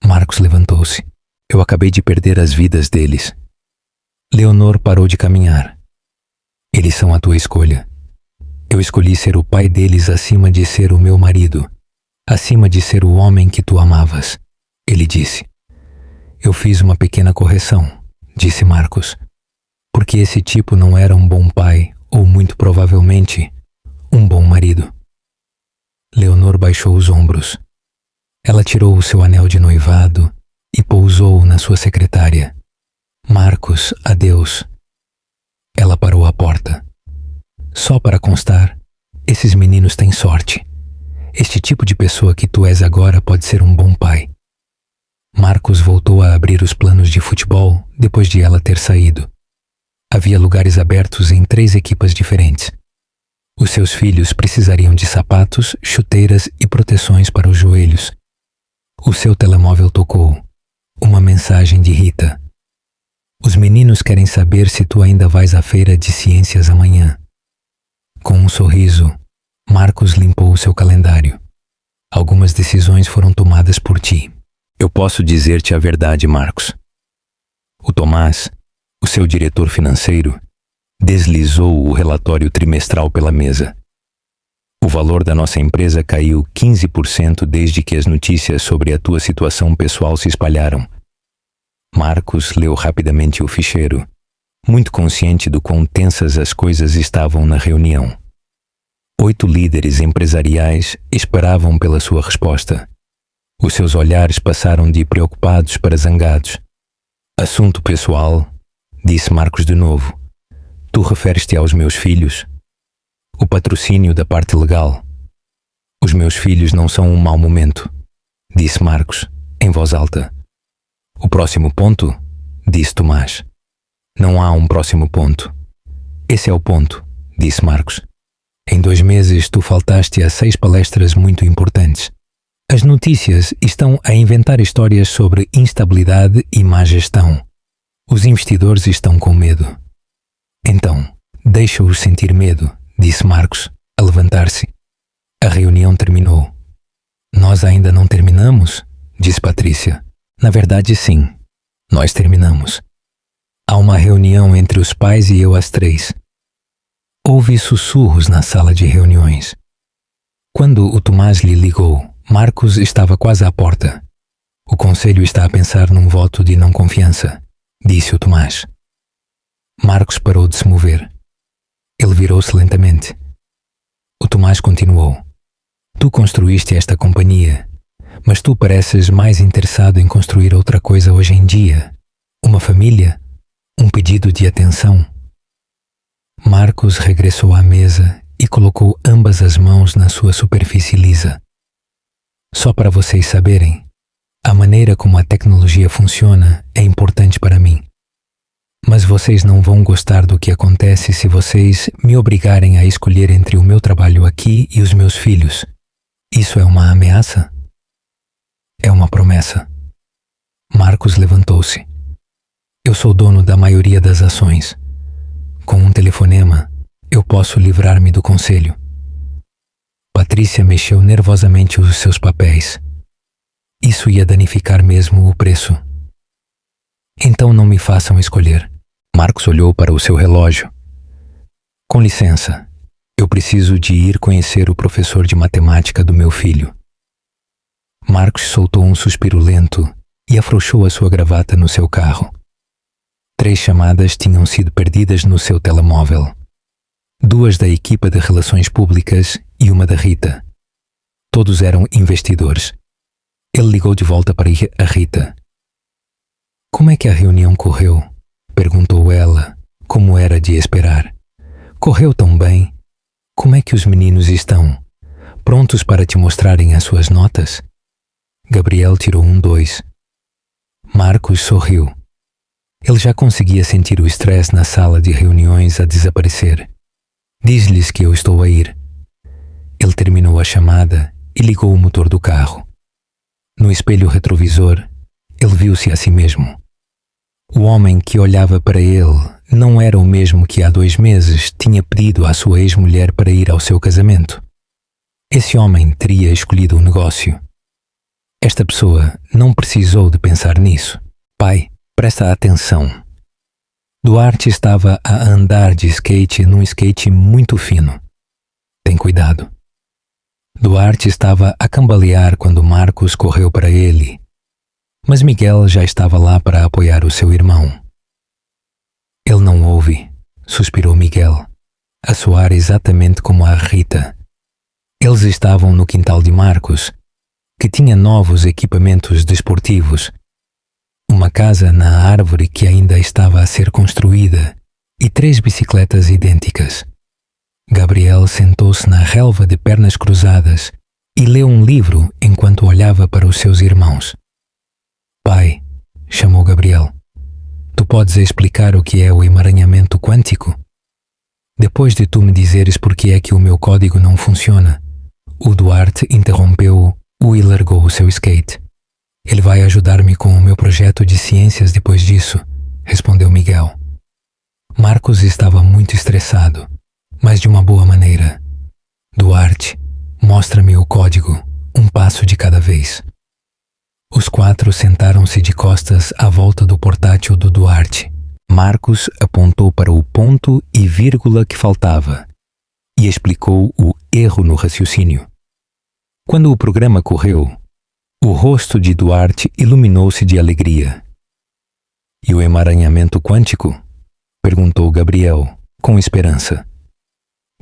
Marcos levantou-se. Eu acabei de perder as vidas deles. Leonor parou de caminhar. Eles são a tua escolha. Eu escolhi ser o pai deles acima de ser o meu marido, acima de ser o homem que tu amavas, ele disse. Eu fiz uma pequena correção, disse Marcos, porque esse tipo não era um bom pai ou, muito provavelmente, um bom marido. Leonor baixou os ombros. Ela tirou o seu anel de noivado e pousou na sua secretária. Marcos, adeus. Ela parou à porta. Só para constar, esses meninos têm sorte. Este tipo de pessoa que tu és agora pode ser um bom pai. Marcos voltou a abrir os planos de futebol depois de ela ter saído. Havia lugares abertos em 3 equipas diferentes. Os seus filhos precisariam de sapatos, chuteiras e proteções para os joelhos. O seu telemóvel tocou. Uma mensagem de Rita. Os meninos querem saber se tu ainda vais à feira de ciências amanhã. Com um sorriso, Marcos limpou o seu calendário. Algumas decisões foram tomadas por ti. Eu posso dizer-te a verdade, Marcos. O Tomás, o seu diretor financeiro, deslizou o relatório trimestral pela mesa. O valor da nossa empresa caiu 15% desde que as notícias sobre a tua situação pessoal se espalharam. Marcos leu rapidamente o ficheiro, muito consciente do quão tensas as coisas estavam na reunião. 8 líderes empresariais esperavam pela sua resposta. Os seus olhares passaram de preocupados para zangados. Assunto pessoal, disse Marcos de novo. Tu referes-te aos meus filhos? O patrocínio da parte legal. Os meus filhos não são um mau momento, disse Marcos, em voz alta. O próximo ponto? Disse Tomás. Não há um próximo ponto. Esse é o ponto, disse Marcos. Em 2 meses tu faltaste a 6 palestras muito importantes. As notícias estão a inventar histórias sobre instabilidade e má gestão. Os investidores estão com medo. Então, deixa-os sentir medo, disse Marcos, a levantar-se. A reunião terminou. Nós ainda não terminamos? Disse Patrícia. Na verdade, sim. Nós terminamos. Há uma reunião entre os pais e eu às 3. Houve sussurros na sala de reuniões. Quando o Tomás lhe ligou, Marcos estava quase à porta. O conselho está a pensar num voto de não confiança, disse o Tomás. Marcos parou de se mover. Ele virou-se lentamente. O Tomás continuou. Tu construíste esta companhia, mas tu pareces mais interessado em construir outra coisa hoje em dia. Uma família? Um pedido de atenção? Marcos regressou à mesa e colocou ambas as mãos na sua superfície lisa. Só para vocês saberem, a maneira como a tecnologia funciona é importante para mim. Mas vocês não vão gostar do que acontece se vocês me obrigarem a escolher entre o meu trabalho aqui e os meus filhos. Isso é uma ameaça? É uma promessa. Marcos levantou-se. Eu sou dono da maioria das ações. Com um telefonema, eu posso livrar-me do conselho. Patrícia mexeu nervosamente os seus papéis. Isso ia danificar mesmo o preço. Então não me façam escolher. Marcos olhou para o seu relógio. Com licença, eu preciso de ir conhecer o professor de matemática do meu filho. Marcos soltou um suspiro lento e afrouxou a sua gravata no seu carro. 3 chamadas tinham sido perdidas no seu telemóvel. 2 da equipa de relações públicas e uma da Rita. Todos eram investidores. Ele ligou de volta para a Rita. Como é que a reunião correu? Perguntou ela, como era de esperar. Correu tão bem. Como é que os meninos estão? Prontos para te mostrarem as suas notas? Gabriel tirou um 2. Marcos sorriu. Ele já conseguia sentir o estresse na sala de reuniões a desaparecer. Diz-lhes que eu estou a ir. Ele terminou a chamada e ligou o motor do carro. No espelho retrovisor, ele viu-se a si mesmo. O homem que olhava para ele não era o mesmo que há 2 meses tinha pedido à sua ex-mulher para ir ao seu casamento. Esse homem teria escolhido um negócio. Esta pessoa não precisou de pensar nisso. Pai, presta atenção. Duarte estava a andar de skate num skate muito fino. Tem cuidado. Duarte estava a cambalear quando Marcos correu para ele, mas Miguel já estava lá para apoiar o seu irmão. Ele não ouve, suspirou Miguel, a soar exatamente como a Rita. Eles estavam no quintal de Marcos, que tinha novos equipamentos desportivos, uma casa na árvore que ainda estava a ser construída e 3 bicicletas idênticas. Gabriel sentou-se na relva de pernas cruzadas e leu um livro enquanto olhava para os seus irmãos. Pai, chamou Gabriel, tu podes explicar o que é o emaranhamento quântico? Depois de tu me dizeres por que é que o meu código não funciona, o Duarte interrompeu-o e largou o seu skate. Ele vai ajudar-me com o meu projeto de ciências depois disso, respondeu Miguel. Marcos estava muito estressado, mas de uma boa maneira. Duarte, mostra-me o código, um passo de cada vez. Os 4 sentaram-se de costas à volta do portátil do Duarte. Marcos apontou para o ponto e vírgula que faltava e explicou o erro no raciocínio. Quando o programa correu, o rosto de Duarte iluminou-se de alegria. E o emaranhamento quântico? Perguntou Gabriel, com esperança.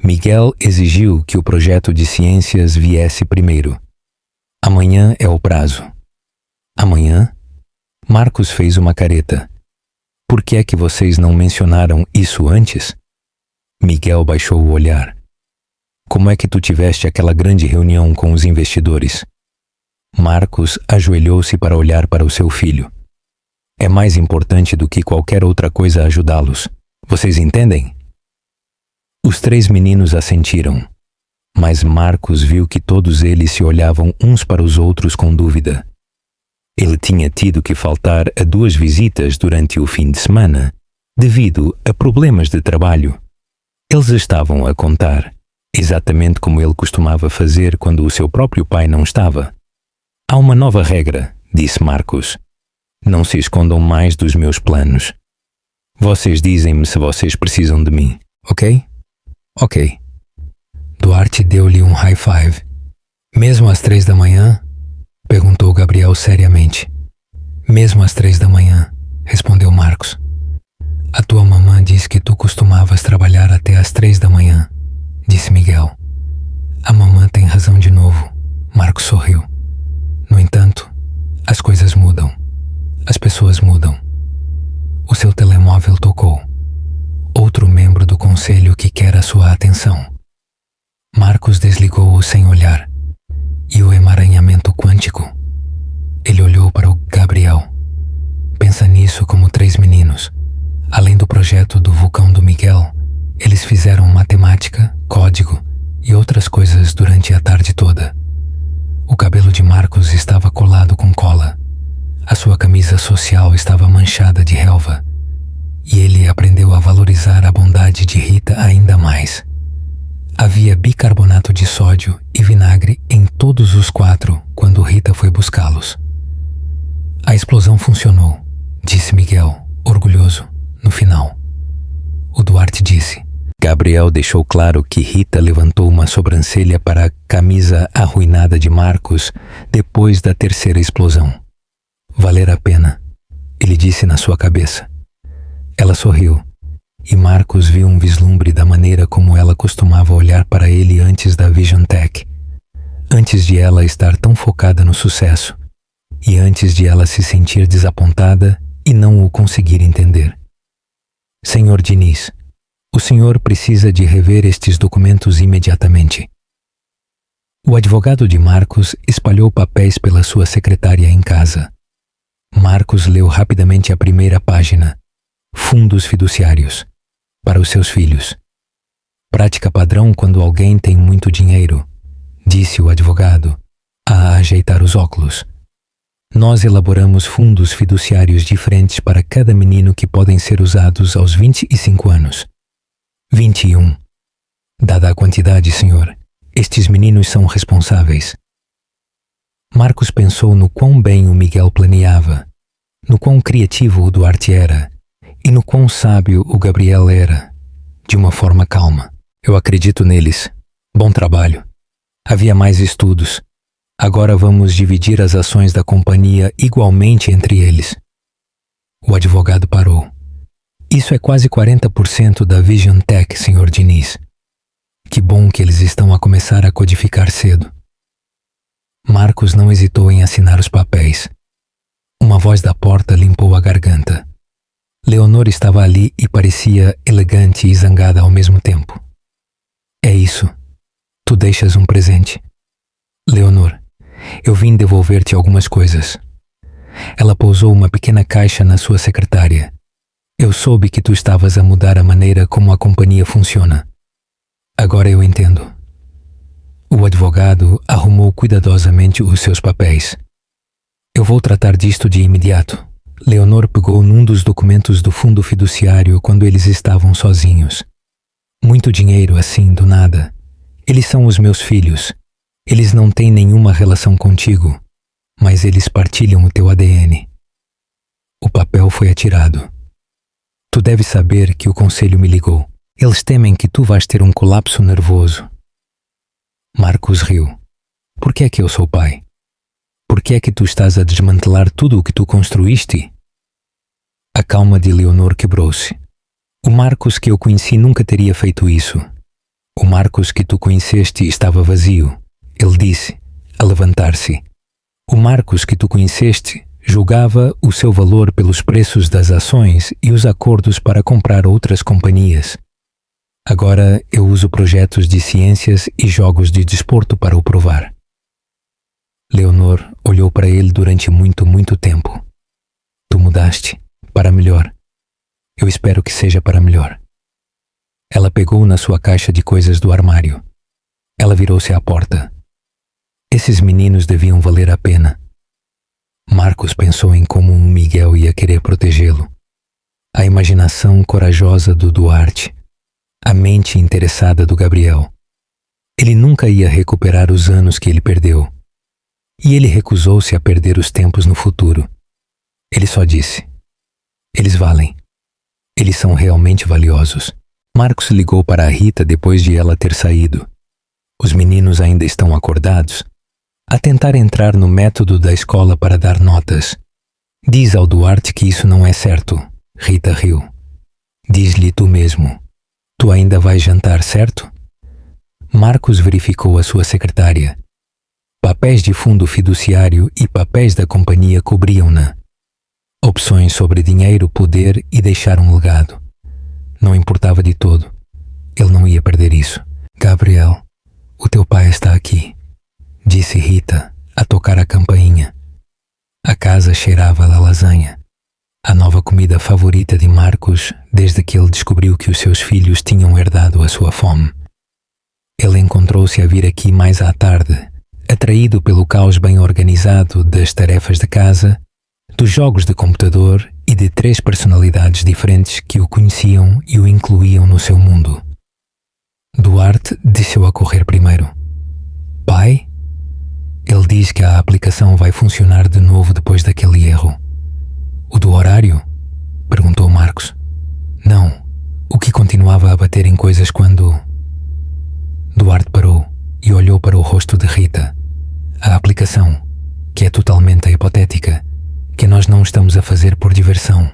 Miguel exigiu que o projeto de ciências viesse primeiro. Amanhã é o prazo. Amanhã? Marcos fez uma careta. Por que é que vocês não mencionaram isso antes? Miguel baixou o olhar. Como é que tu tiveste aquela grande reunião com os investidores? Marcos ajoelhou-se para olhar para o seu filho. É mais importante do que qualquer outra coisa ajudá-los. Vocês entendem? Os 3 meninos assentiram, mas Marcos viu que todos eles se olhavam uns para os outros com dúvida. Ele tinha tido que faltar a 2 visitas durante o fim de semana, devido a problemas de trabalho. Eles estavam a contar, exatamente como ele costumava fazer quando o seu próprio pai não estava. Há uma nova regra, disse Marcos. Não se escondam mais dos meus planos. Vocês dizem-me se vocês precisam de mim, ok? Ok. Duarte deu-lhe um high five. Mesmo às 3 da manhã? Perguntou Gabriel seriamente. Mesmo às 3 da manhã, respondeu Marcos. A tua mamã disse que tu costumavas trabalhar até às 3 da manhã, disse Miguel. A mamã tem razão de novo, Marcos sorriu. No entanto, as coisas mudam. As pessoas mudam. O seu telemóvel tocou. Outro membro do conselho que quer a sua atenção. Marcos desligou-o sem olhar. E o emaranhamento quântico? Ele olhou para o Gabriel. Pensa nisso como 3 meninos. Além do projeto do vulcão do Miguel, eles fizeram matemática, código e outras coisas durante a tarde toda. O cabelo de Marcos estava colado com cola. A sua camisa social estava manchada de relva. E ele aprendeu a valorizar a bondade de Rita ainda mais. Havia bicarbonato de sódio e vinagre em todos os 4 quando Rita foi buscá-los. A explosão funcionou, disse Miguel, orgulhoso, no final. O Duarte disse. Gabriel deixou claro que Rita levantou uma sobrancelha para a camisa arruinada de Marcos depois da 3ª explosão. Valer a pena, ele disse na sua cabeça. Ela sorriu, e Marcos viu um vislumbre da maneira como ela costumava olhar para ele antes da Vision Tech, antes de ela estar tão focada no sucesso, e antes de ela se sentir desapontada e não o conseguir entender. Senhor Diniz, o senhor precisa de rever estes documentos imediatamente. O advogado de Marcos espalhou papéis pela sua secretária em casa. Marcos leu rapidamente a primeira página. Fundos fiduciários. Para os seus filhos. Prática padrão quando alguém tem muito dinheiro, disse o advogado, a ajeitar os óculos. Nós elaboramos fundos fiduciários diferentes para cada menino que podem ser usados aos 25 anos. 21. Dada a quantidade, senhor, estes meninos são responsáveis. Marcos pensou no quão bem o Miguel planeava, no quão criativo o Duarte era e no quão sábio o Gabriel era, de uma forma calma. Eu acredito neles, Bom trabalho. Havia mais estudos. Agora vamos dividir as ações da companhia igualmente entre eles. O advogado parou. Isso é quase 40% da Vision Tech, Sr. Diniz. Que bom que eles estão a começar a codificar cedo. Marcos não hesitou em assinar os papéis. Uma voz da porta limpou a garganta. Leonor estava ali e parecia elegante e zangada ao mesmo tempo. É isso. Tu deixas um presente. Leonor, eu vim devolver-te algumas coisas. Ela pousou uma pequena caixa na sua secretária. Eu soube que tu estavas a mudar a maneira como a companhia funciona. Agora eu entendo. O advogado arrumou cuidadosamente os seus papéis. Eu vou tratar disto de imediato. Leonor pegou num dos documentos do fundo fiduciário quando eles estavam sozinhos. Muito dinheiro assim, do nada. Eles são os meus filhos. Eles não têm nenhuma relação contigo, mas eles partilham o teu ADN. O papel foi atirado. Tu deves saber que o conselho me ligou. Eles temem que tu vais ter um colapso nervoso. Marcos riu. Por que é que eu sou pai? Por que é que tu estás a desmantelar tudo o que tu construíste? A calma de Leonor quebrou-se. O Marcos que eu conheci nunca teria feito isso. O Marcos que tu conheceste estava vazio, ele disse, a levantar-se. O Marcos que tu conheceste julgava o seu valor pelos preços das ações e os acordos para comprar outras companhias. Agora eu uso projetos de ciências e jogos de desporto para o provar. Leonor olhou para ele durante muito tempo. Tu mudaste, para melhor. Eu espero que seja para melhor. Ela pegou na sua caixa de coisas do armário. Ela virou-se à porta. Esses meninos deviam valer a pena. Marcos pensou em como um Miguel ia querer protegê-lo. A imaginação corajosa do Duarte. A mente interessada do Gabriel. Ele nunca ia recuperar os anos que ele perdeu. E ele recusou-se a perder os tempos no futuro. Ele só disse: eles valem. Eles são realmente valiosos. Marcos ligou para a Rita depois de ela ter saído. Os meninos ainda estão acordados, a tentar entrar no método da escola para dar notas. Diz ao Duarte que isso não é certo. Rita riu. Diz-lhe tu mesmo. Tu ainda vais jantar, certo? Marcos verificou a sua secretária. Papéis de fundo fiduciário e papéis da companhia cobriam-na. Opções sobre dinheiro, poder e deixar um legado. Não importava de todo. Ele não ia perder isso. Gabriel, o teu pai está aqui, disse Rita, a tocar a campainha. A casa cheirava a lasanha, a nova comida favorita de Marcos desde que ele descobriu que os seus filhos tinham herdado a sua fome. Ele encontrou-se a vir aqui mais à tarde, atraído pelo caos bem organizado das tarefas de casa, dos jogos de computador e de 3 personalidades diferentes que o conheciam e o incluíam no seu mundo. Duarte desceu a correr primeiro. Pai? Ele diz que a aplicação vai funcionar de novo depois daquele erro. O do horário? Perguntou Marcos. Não, o que continuava a bater em coisas quando... Duarte parou e olhou para o rosto de Rita. A aplicação, que é totalmente hipotética, que nós não estamos a fazer por diversão.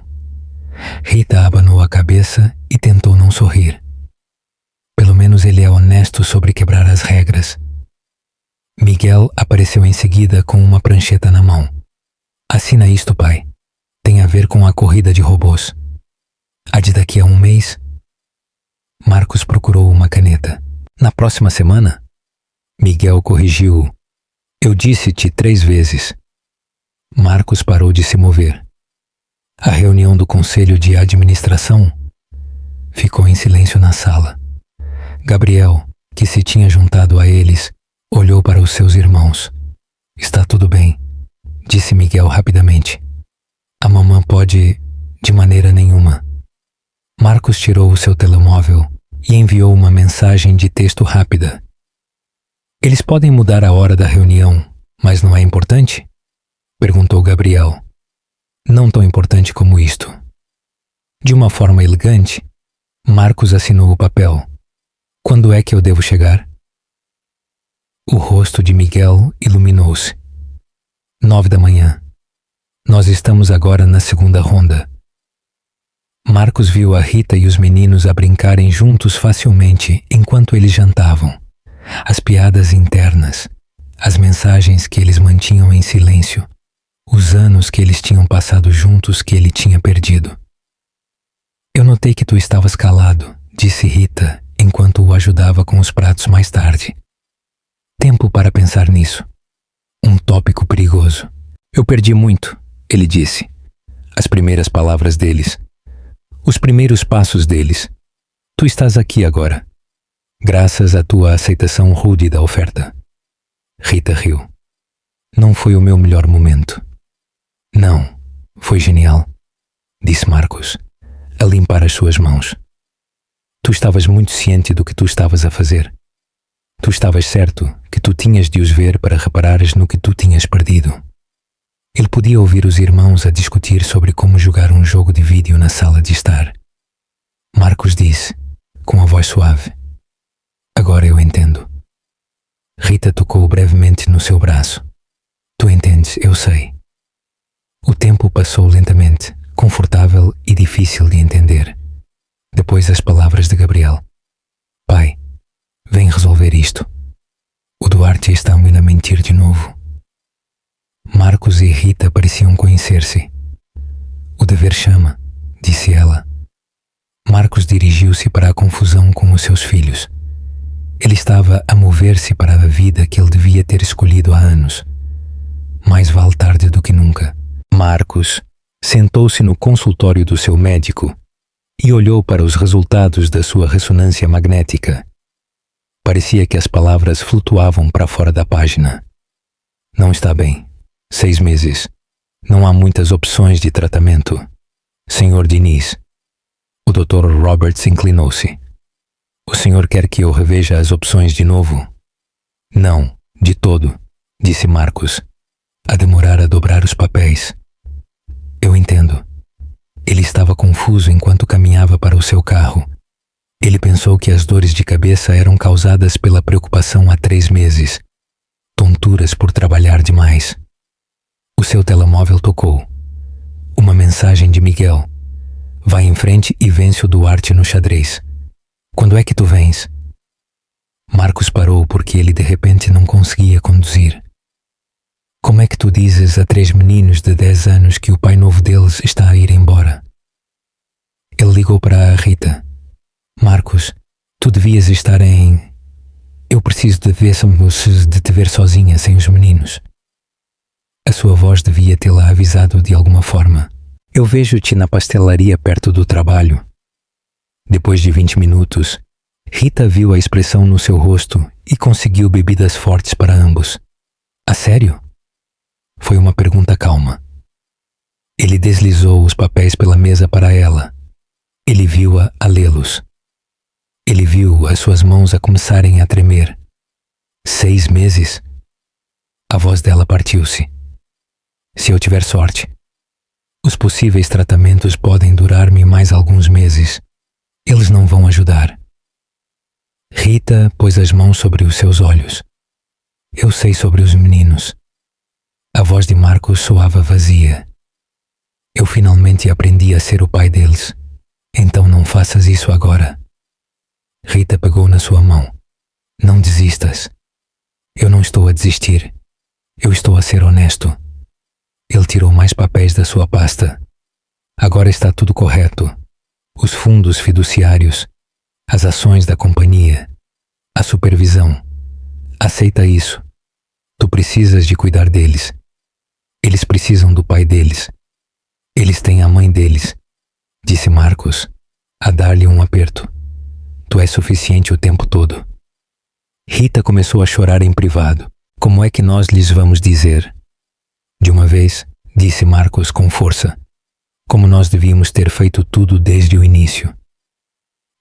Rita abanou a cabeça e tentou não sorrir. Pelo menos ele é honesto sobre quebrar as regras. Miguel apareceu em seguida com uma prancheta na mão. Assina isto, pai. Tem a ver com a corrida de robôs. A de daqui a um mês? Marcos procurou uma caneta. Na próxima semana? Miguel corrigiu-o. Eu disse-te 3 vezes. Marcos parou de se mover. A reunião do conselho de administração ficou em silêncio na sala. Gabriel, que se tinha juntado a eles, olhou para os seus irmãos. Está tudo bem, disse Miguel rapidamente. A mamã pode, de maneira nenhuma. Marcos tirou o seu telemóvel e enviou uma mensagem de texto rápida. Eles podem mudar a hora da reunião, mas não é importante? Perguntou Gabriel. Não tão importante como isto. De uma forma elegante, Marcos assinou o papel. Quando é que eu devo chegar? O rosto de Miguel iluminou-se. 9 da manhã. Nós estamos agora na segunda ronda. Marcos viu a Rita e os meninos a brincarem juntos facilmente enquanto eles jantavam. As piadas internas, as mensagens que eles mantinham em silêncio, os anos que eles tinham passado juntos que ele tinha perdido. Eu notei que tu estavas calado, disse Rita, enquanto o ajudava com os pratos mais tarde. Tempo para pensar nisso. Um tópico perigoso. Eu perdi muito, ele disse. As primeiras palavras deles. Os primeiros passos deles. Tu estás aqui agora. Graças à tua aceitação rude da oferta. Rita riu. Não foi o meu melhor momento. Não, foi genial, disse Marcos, a limpar as suas mãos. Tu estavas muito ciente do que tu estavas a fazer. Tu estavas certo que tu tinhas de os ver para reparares no que tu tinhas perdido. Ele podia ouvir os irmãos a discutir sobre como jogar um jogo de vídeo na sala de estar. Marcos disse, com a voz suave: Agora eu entendo. Rita tocou brevemente no seu braço. Tu entendes, eu sei. O tempo passou lentamente, confortável e difícil de entender. Depois as palavras de Gabriel. Pai, vem resolver isto. O Duarte está-me a mentir de novo. Marcos e Rita pareciam conhecer-se. O dever chama, disse ela. Marcos dirigiu-se para a confusão com os seus filhos. Ele estava a mover-se para a vida que ele devia ter escolhido há anos. Mais vale tarde do que nunca. Marcos sentou-se no consultório do seu médico e olhou para os resultados da sua ressonância magnética. Parecia que as palavras flutuavam para fora da página. Não está bem. 6 meses. Não há muitas opções de tratamento. Senhor Diniz. O Dr. Roberts inclinou-se. O senhor quer que eu reveja as opções de novo? Não, de todo, disse Marcos, a demorar a dobrar os papéis. Eu entendo. Ele estava confuso enquanto caminhava para o seu carro. Ele pensou que as dores de cabeça eram causadas pela preocupação há 3 meses. Tonturas por trabalhar demais. O seu telemóvel tocou. Uma mensagem de Miguel. Vai em frente e vence o Duarte no xadrez. Quando é que tu vens? Marcos parou porque ele de repente não conseguia conduzir. Como é que tu dizes a 3 meninos de 10 anos que o pai novo deles está a ir embora? Ele ligou para a Rita. Marcos, tu devias estar em... Eu preciso de te ver sozinha sem os meninos. A sua voz devia tê-la avisado de alguma forma. Eu vejo-te na pastelaria perto do trabalho. Depois de 20 minutos, Rita viu a expressão no seu rosto e conseguiu bebidas fortes para ambos. A sério? Foi uma pergunta calma. Ele deslizou os papéis pela mesa para ela. Ele viu-a a lê-los. Ele viu as suas mãos a começarem a tremer. 6 meses? A voz dela partiu-se. Se eu tiver sorte. Os possíveis tratamentos podem durar-me mais alguns meses. Eles não vão ajudar. Rita pôs as mãos sobre os seus olhos. Eu sei sobre os meninos. A voz de Marcos soava vazia. Eu finalmente aprendi a ser o pai deles. Então não faças isso agora. Rita pegou na sua mão. Não desistas. Eu não estou a desistir. Eu estou a ser honesto. Ele tirou mais papéis da sua pasta. Agora está tudo correto. Os fundos fiduciários, as ações da companhia, a supervisão. Aceita isso. Tu precisas de cuidar deles. Eles precisam do pai deles. Eles têm a mãe deles, disse Marcos, a dar-lhe um aperto. Tu és suficiente o tempo todo. Rita começou a chorar em privado. Como é que nós lhes vamos dizer? De uma vez, disse Marcos com força, como nós devíamos ter feito tudo desde o início.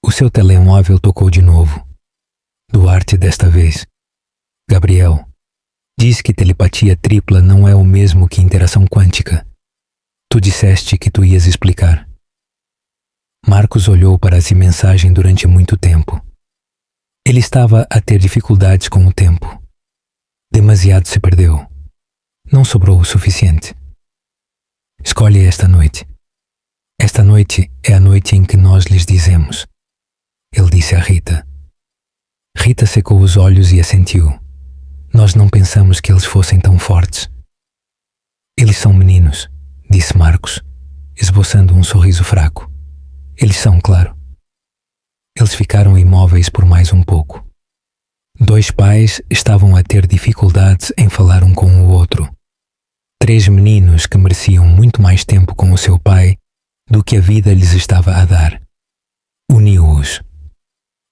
O seu telemóvel tocou de novo. Duarte desta vez. Gabriel, diz que telepatia tripla não é o mesmo que interação quântica. Tu disseste que tu ias explicar. Marcos olhou para essa mensagem durante muito tempo. Ele estava a ter dificuldades com o tempo. Demasiado se perdeu. Não sobrou o suficiente. Escolhe esta noite. Esta noite é a noite em que nós lhes dizemos. Ele disse a Rita. Rita secou os olhos e assentiu. Nós não pensamos que eles fossem tão fortes. Eles são meninos, disse Marcos, esboçando um sorriso fraco. Eles são, claro. Eles ficaram imóveis por mais um pouco. Dois pais estavam a ter dificuldades em falar um com o outro. Três meninos que mereciam muito mais tempo com o seu pai do que a vida lhes estava a dar. Uniu-os.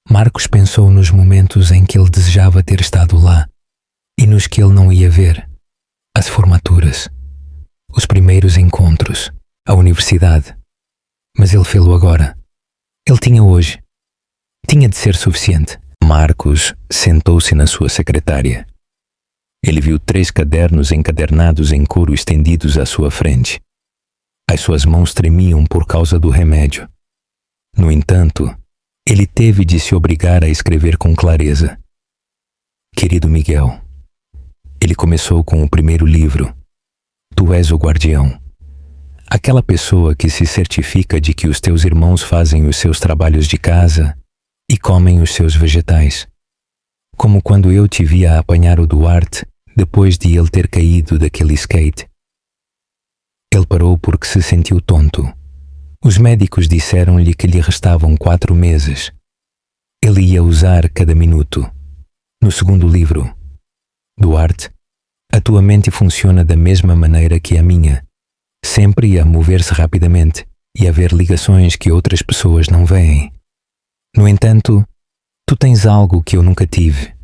Marcos pensou nos momentos em que ele desejava ter estado lá e nos que ele não ia ver. As formaturas, os primeiros encontros, a universidade. Mas ele fê-lo agora. Ele tinha hoje. Tinha de ser suficiente. Marcos sentou-se na sua secretária. Ele viu 3 cadernos encadernados em couro estendidos à sua frente. As suas mãos tremiam por causa do remédio. No entanto, ele teve de se obrigar a escrever com clareza. Querido Miguel, ele começou com o primeiro livro. Tu és o guardião. Aquela pessoa que se certifica de que os teus irmãos fazem os seus trabalhos de casa e comem os seus vegetais. Como quando eu te vi a apanhar o Duarte depois de ele ter caído daquele skate. Ele parou porque se sentiu tonto. Os médicos disseram-lhe que lhe restavam 4 meses. Ele ia usar cada minuto. No segundo livro, Duarte, a tua mente funciona da mesma maneira que a minha, sempre a mover-se rapidamente e a ver ligações que outras pessoas não veem. No entanto, tu tens algo que eu nunca tive.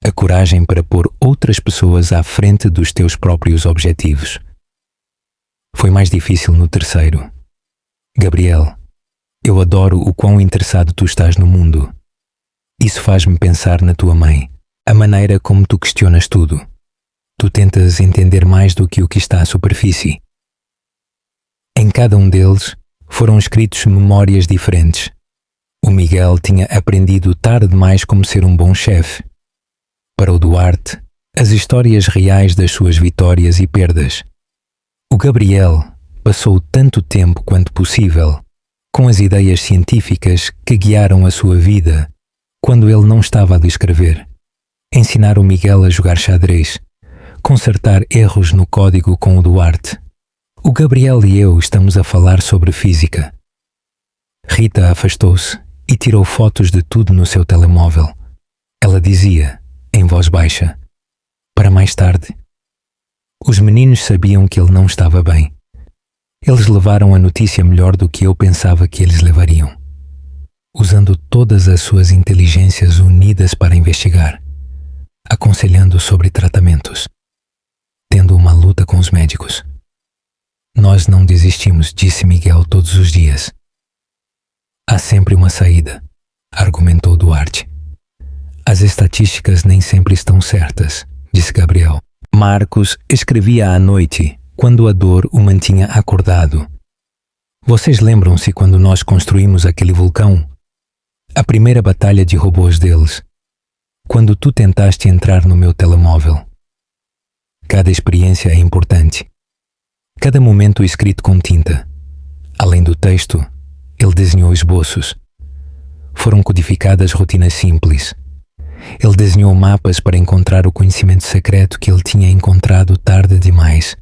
A coragem para pôr outras pessoas à frente dos teus próprios objetivos. Foi mais difícil no terceiro. Gabriel, eu adoro o quão interessado tu estás no mundo. Isso faz-me pensar na tua mãe, a maneira como tu questionas tudo. Tu tentas entender mais do que o que está à superfície. Em cada um deles foram escritos memórias diferentes. O Miguel tinha aprendido tarde demais como ser um bom chefe. Para o Duarte, as histórias reais das suas vitórias e perdas. O Gabriel passou tanto tempo quanto possível com as ideias científicas que guiaram a sua vida quando ele não estava a descrever. Ensinar o Miguel a jogar xadrez, consertar erros no código com o Duarte. O Gabriel e eu estamos a falar sobre física. Rita afastou-se e tirou fotos de tudo no seu telemóvel. Ela dizia, em voz baixa, para mais tarde. Os meninos sabiam que ele não estava bem. Eles levaram a notícia melhor do que eu pensava que eles levariam, usando todas as suas inteligências unidas para investigar, aconselhando sobre tratamentos, tendo uma luta com os médicos. Nós não desistimos, disse Miguel todos os dias. Há sempre uma saída, argumentou Duarte. As estatísticas nem sempre estão certas, disse Gabriel. Marcos escrevia à noite, quando a dor o mantinha acordado. Vocês lembram-se quando nós construímos aquele vulcão? A primeira batalha de robôs deles. Quando tu tentaste entrar no meu telemóvel. Cada experiência é importante. Cada momento escrito com tinta. Além do texto, ele desenhou esboços. Foram codificadas rotinas simples. Ele desenhou mapas para encontrar o conhecimento secreto que ele tinha encontrado tarde demais.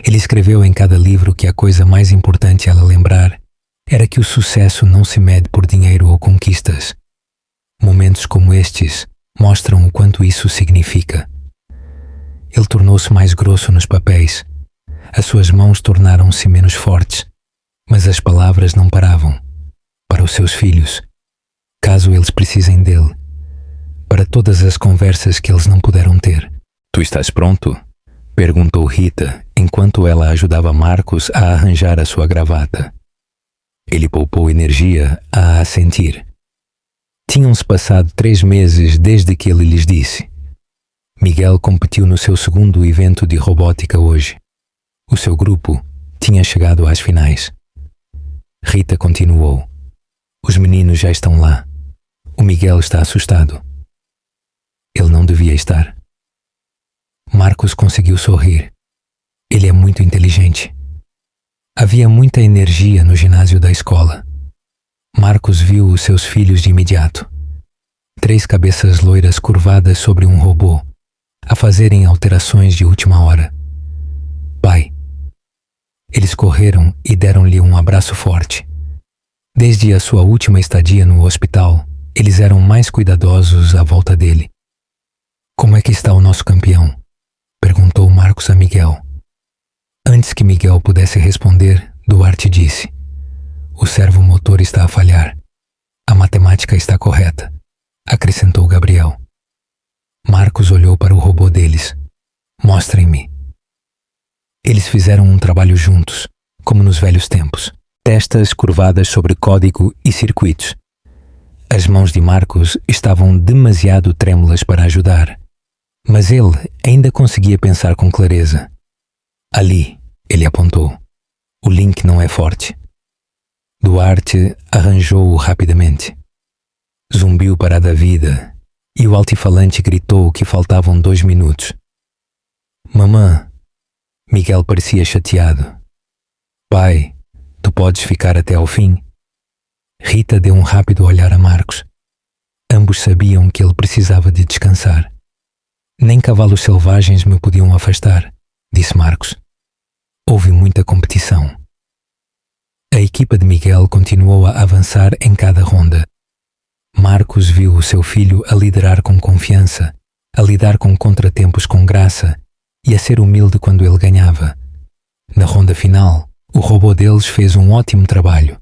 Ele escreveu em cada livro que a coisa mais importante a lembrar era que o sucesso não se mede por dinheiro ou conquistas. Momentos como estes mostram o quanto isso significa. Ele tornou-se mais grosso nos papéis. As suas mãos tornaram-se menos fortes, mas as palavras não paravam. Para os seus filhos, caso eles precisem dele. Para todas as conversas que eles não puderam ter. Tu estás pronto? Perguntou Rita, enquanto ela ajudava Marcos a arranjar a sua gravata. Ele poupou energia a assentir. Tinham-se passado 3 meses desde que ele lhes disse. Miguel competiu no seu segundo evento de robótica hoje. O seu grupo tinha chegado às finais. Rita continuou. Os meninos já estão lá. O Miguel está assustado. Ele não devia estar. Marcos conseguiu sorrir. Ele é muito inteligente. Havia muita energia no ginásio da escola. Marcos viu os seus filhos de imediato. 3 cabeças loiras curvadas sobre um robô, a fazerem alterações de última hora. Pai. Eles correram e deram-lhe um abraço forte. Desde a sua última estadia no hospital, eles eram mais cuidadosos à volta dele. Como é que está o nosso campeão? Perguntou Marcos a Miguel. Antes que Miguel pudesse responder, Duarte disse: o servomotor está a falhar. A matemática está correta, acrescentou Gabriel. Marcos olhou para o robô deles. Mostrem-me. Eles fizeram um trabalho juntos, como nos velhos tempos. Testas curvadas sobre código e circuitos. As mãos de Marcos estavam demasiado trêmulas para ajudar, mas ele ainda conseguia pensar com clareza. Ali, ele apontou. O link não é forte. Duarte arranjou-o rapidamente. Zumbiu para a da vida e o altifalante gritou que faltavam 2 minutos. Mamã. Miguel parecia chateado. Pai, tu podes ficar até ao fim? Rita deu um rápido olhar a Marcos. Ambos sabiam que ele precisava de descansar. Nem cavalos selvagens me podiam afastar, disse Marcos. Houve muita competição. A equipa de Miguel continuou a avançar em cada ronda. Marcos viu o seu filho a liderar com confiança, a lidar com contratempos com graça e a ser humilde quando ele ganhava. Na ronda final, o robô deles fez um ótimo trabalho.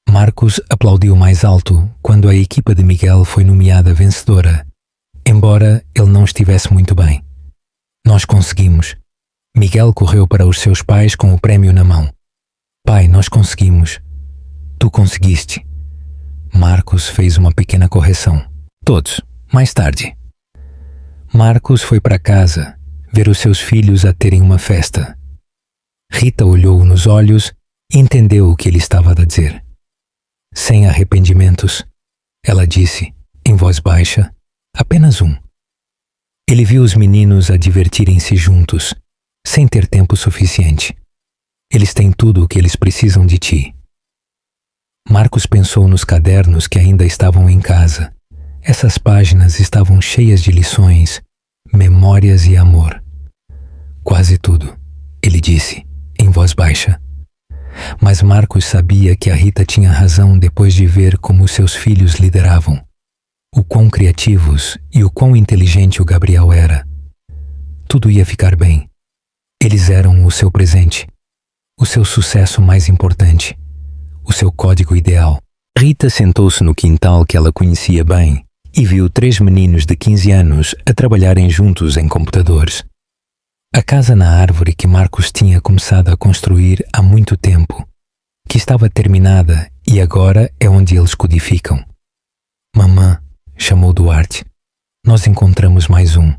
Marcos aplaudiu mais alto quando a equipa de Miguel foi nomeada vencedora, embora ele não estivesse muito bem. Nós conseguimos. Miguel correu para os seus pais com o prémio na mão. Pai, nós conseguimos. Tu conseguiste. Marcos fez uma pequena correção. Todos, mais tarde. Marcos foi para casa, ver os seus filhos a terem uma festa. Rita olhou nos olhos e entendeu o que ele estava a dizer. Sem arrependimentos, ela disse, em voz baixa, apenas um. Ele viu os meninos a divertirem-se juntos, sem ter tempo suficiente. Eles têm tudo o que eles precisam de ti. Marcos pensou nos cadernos que ainda estavam em casa. Essas páginas estavam cheias de lições, memórias e amor. Quase tudo, ele disse, em voz baixa. Mas Marcos sabia que a Rita tinha razão depois de ver como seus filhos lideravam. O quão criativos e o quão inteligente o Gabriel era. Tudo ia ficar bem. Eles eram o seu presente, o seu sucesso mais importante, o seu código ideal. Rita sentou-se no quintal que ela conhecia bem e viu 3 meninos de 15 anos a trabalharem juntos em computadores. A casa na árvore que Marcos tinha começado a construir há muito tempo, que estava terminada e agora é onde eles codificam. Mamã, chamou Duarte, nós encontramos mais um.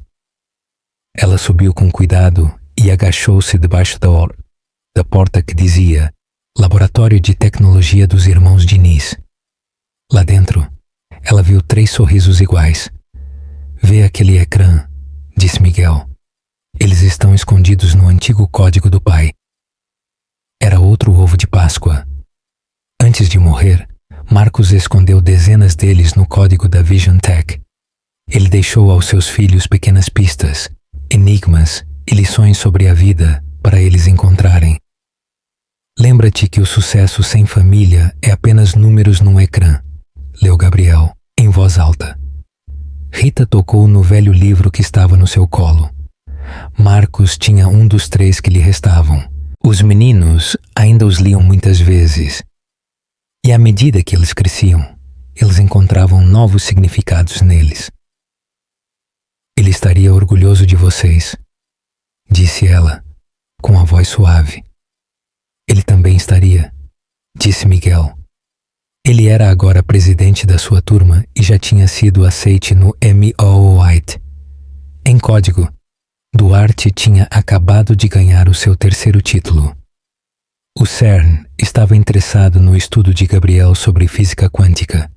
Ela subiu com cuidado e agachou-se debaixo da porta que dizia Laboratório de Tecnologia dos Irmãos Diniz. Lá dentro, ela viu 3 sorrisos iguais. Vê aquele ecrã, disse Miguel. Eles estão escondidos no antigo código do pai. Era outro ovo de Páscoa. Antes de morrer, Marcos escondeu dezenas deles no código da Vision Tech. Ele deixou aos seus filhos pequenas pistas, enigmas e lições sobre a vida para eles encontrarem. Lembra-te que o sucesso sem família é apenas números num ecrã, leu Gabriel, em voz alta. Rita tocou no velho livro que estava no seu colo. Marcos tinha um dos 3 que lhe restavam. Os meninos ainda os liam muitas vezes. E à medida que eles cresciam, eles encontravam novos significados neles. Ele estaria orgulhoso de vocês, disse ela, com a voz suave. Ele também estaria, disse Miguel. Ele era agora presidente da sua turma e já tinha sido aceite no MOOIT. Em código, Duarte tinha acabado de ganhar o seu 3º título. O CERN estava interessado no estudo de Gabriel sobre física quântica.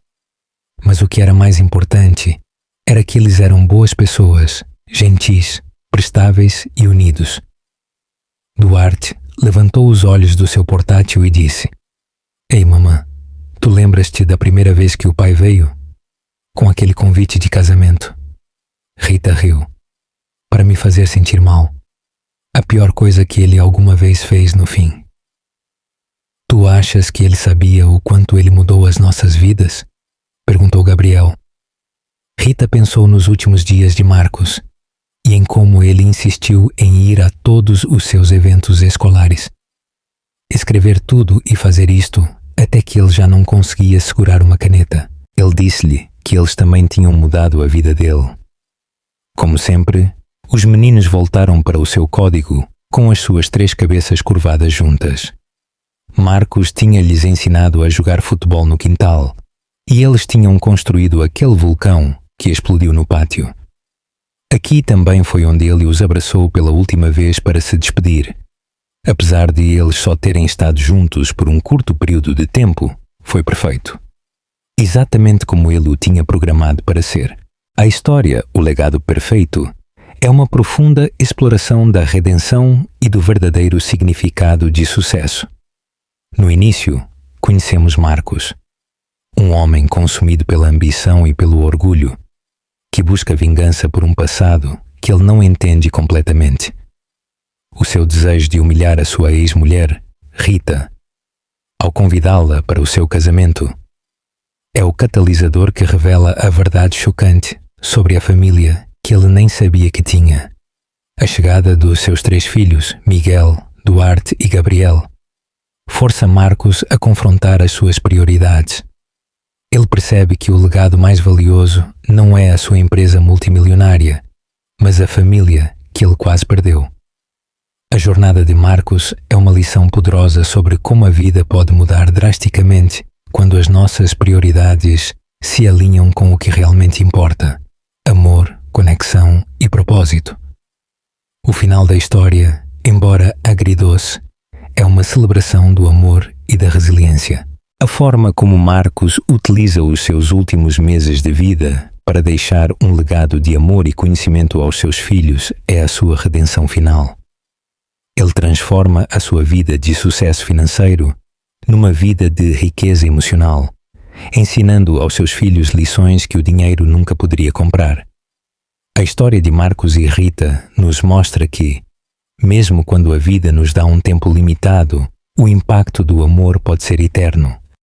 Mas o que era mais importante era que eles eram boas pessoas, gentis, prestáveis e unidos. Duarte levantou os olhos do seu portátil e disse: Ei, mamã, tu lembras-te da primeira vez que o pai veio? Com aquele convite de casamento. Rita riu, para me fazer sentir mal. A pior coisa que ele alguma vez fez no fim. Tu achas que ele sabia o quanto ele mudou as nossas vidas? Perguntou Gabriel. Rita pensou nos últimos dias de Marcos e em como ele insistiu em ir a todos os seus eventos escolares. Escrever tudo e fazer isto até que ele já não conseguia segurar uma caneta. Ele disse-lhe que eles também tinham mudado a vida dele. Como sempre, os meninos voltaram para o seu código com as suas 3 cabeças curvadas juntas. Marcos tinha-lhes ensinado a jogar futebol no quintal e eles tinham construído aquele vulcão que explodiu no pátio. Aqui também foi onde ele os abraçou pela última vez para se despedir. Apesar de eles só terem estado juntos por um curto período de tempo, foi perfeito. Exatamente como ele o tinha programado para ser. A história, O Legado Perfeito, é uma profunda exploração da redenção e do verdadeiro significado de sucesso. No início, conhecemos Marcos, um homem consumido pela ambição e pelo orgulho, que busca vingança por um passado que ele não entende completamente. O seu desejo de humilhar a sua ex-mulher, Rita, ao convidá-la para o seu casamento, é o catalisador que revela a verdade chocante sobre a família que ele nem sabia que tinha. A chegada dos seus 3 filhos, Miguel, Duarte e Gabriel, força Marcos a confrontar as suas prioridades. Ele percebe que o legado mais valioso não é a sua empresa multimilionária, mas a família que ele quase perdeu. A jornada de Marcos é uma lição poderosa sobre como a vida pode mudar drasticamente quando as nossas prioridades se alinham com o que realmente importa: amor, conexão e propósito. O final da história, embora agridoce, é uma celebração do amor e da resiliência. A forma como Marcos utiliza os seus últimos meses de vida para deixar um legado de amor e conhecimento aos seus filhos é a sua redenção final. Ele transforma a sua vida de sucesso financeiro numa vida de riqueza emocional, ensinando aos seus filhos lições que o dinheiro nunca poderia comprar. A história de Marcos e Rita nos mostra que, mesmo quando a vida nos dá um tempo limitado, o impacto do amor pode ser eterno.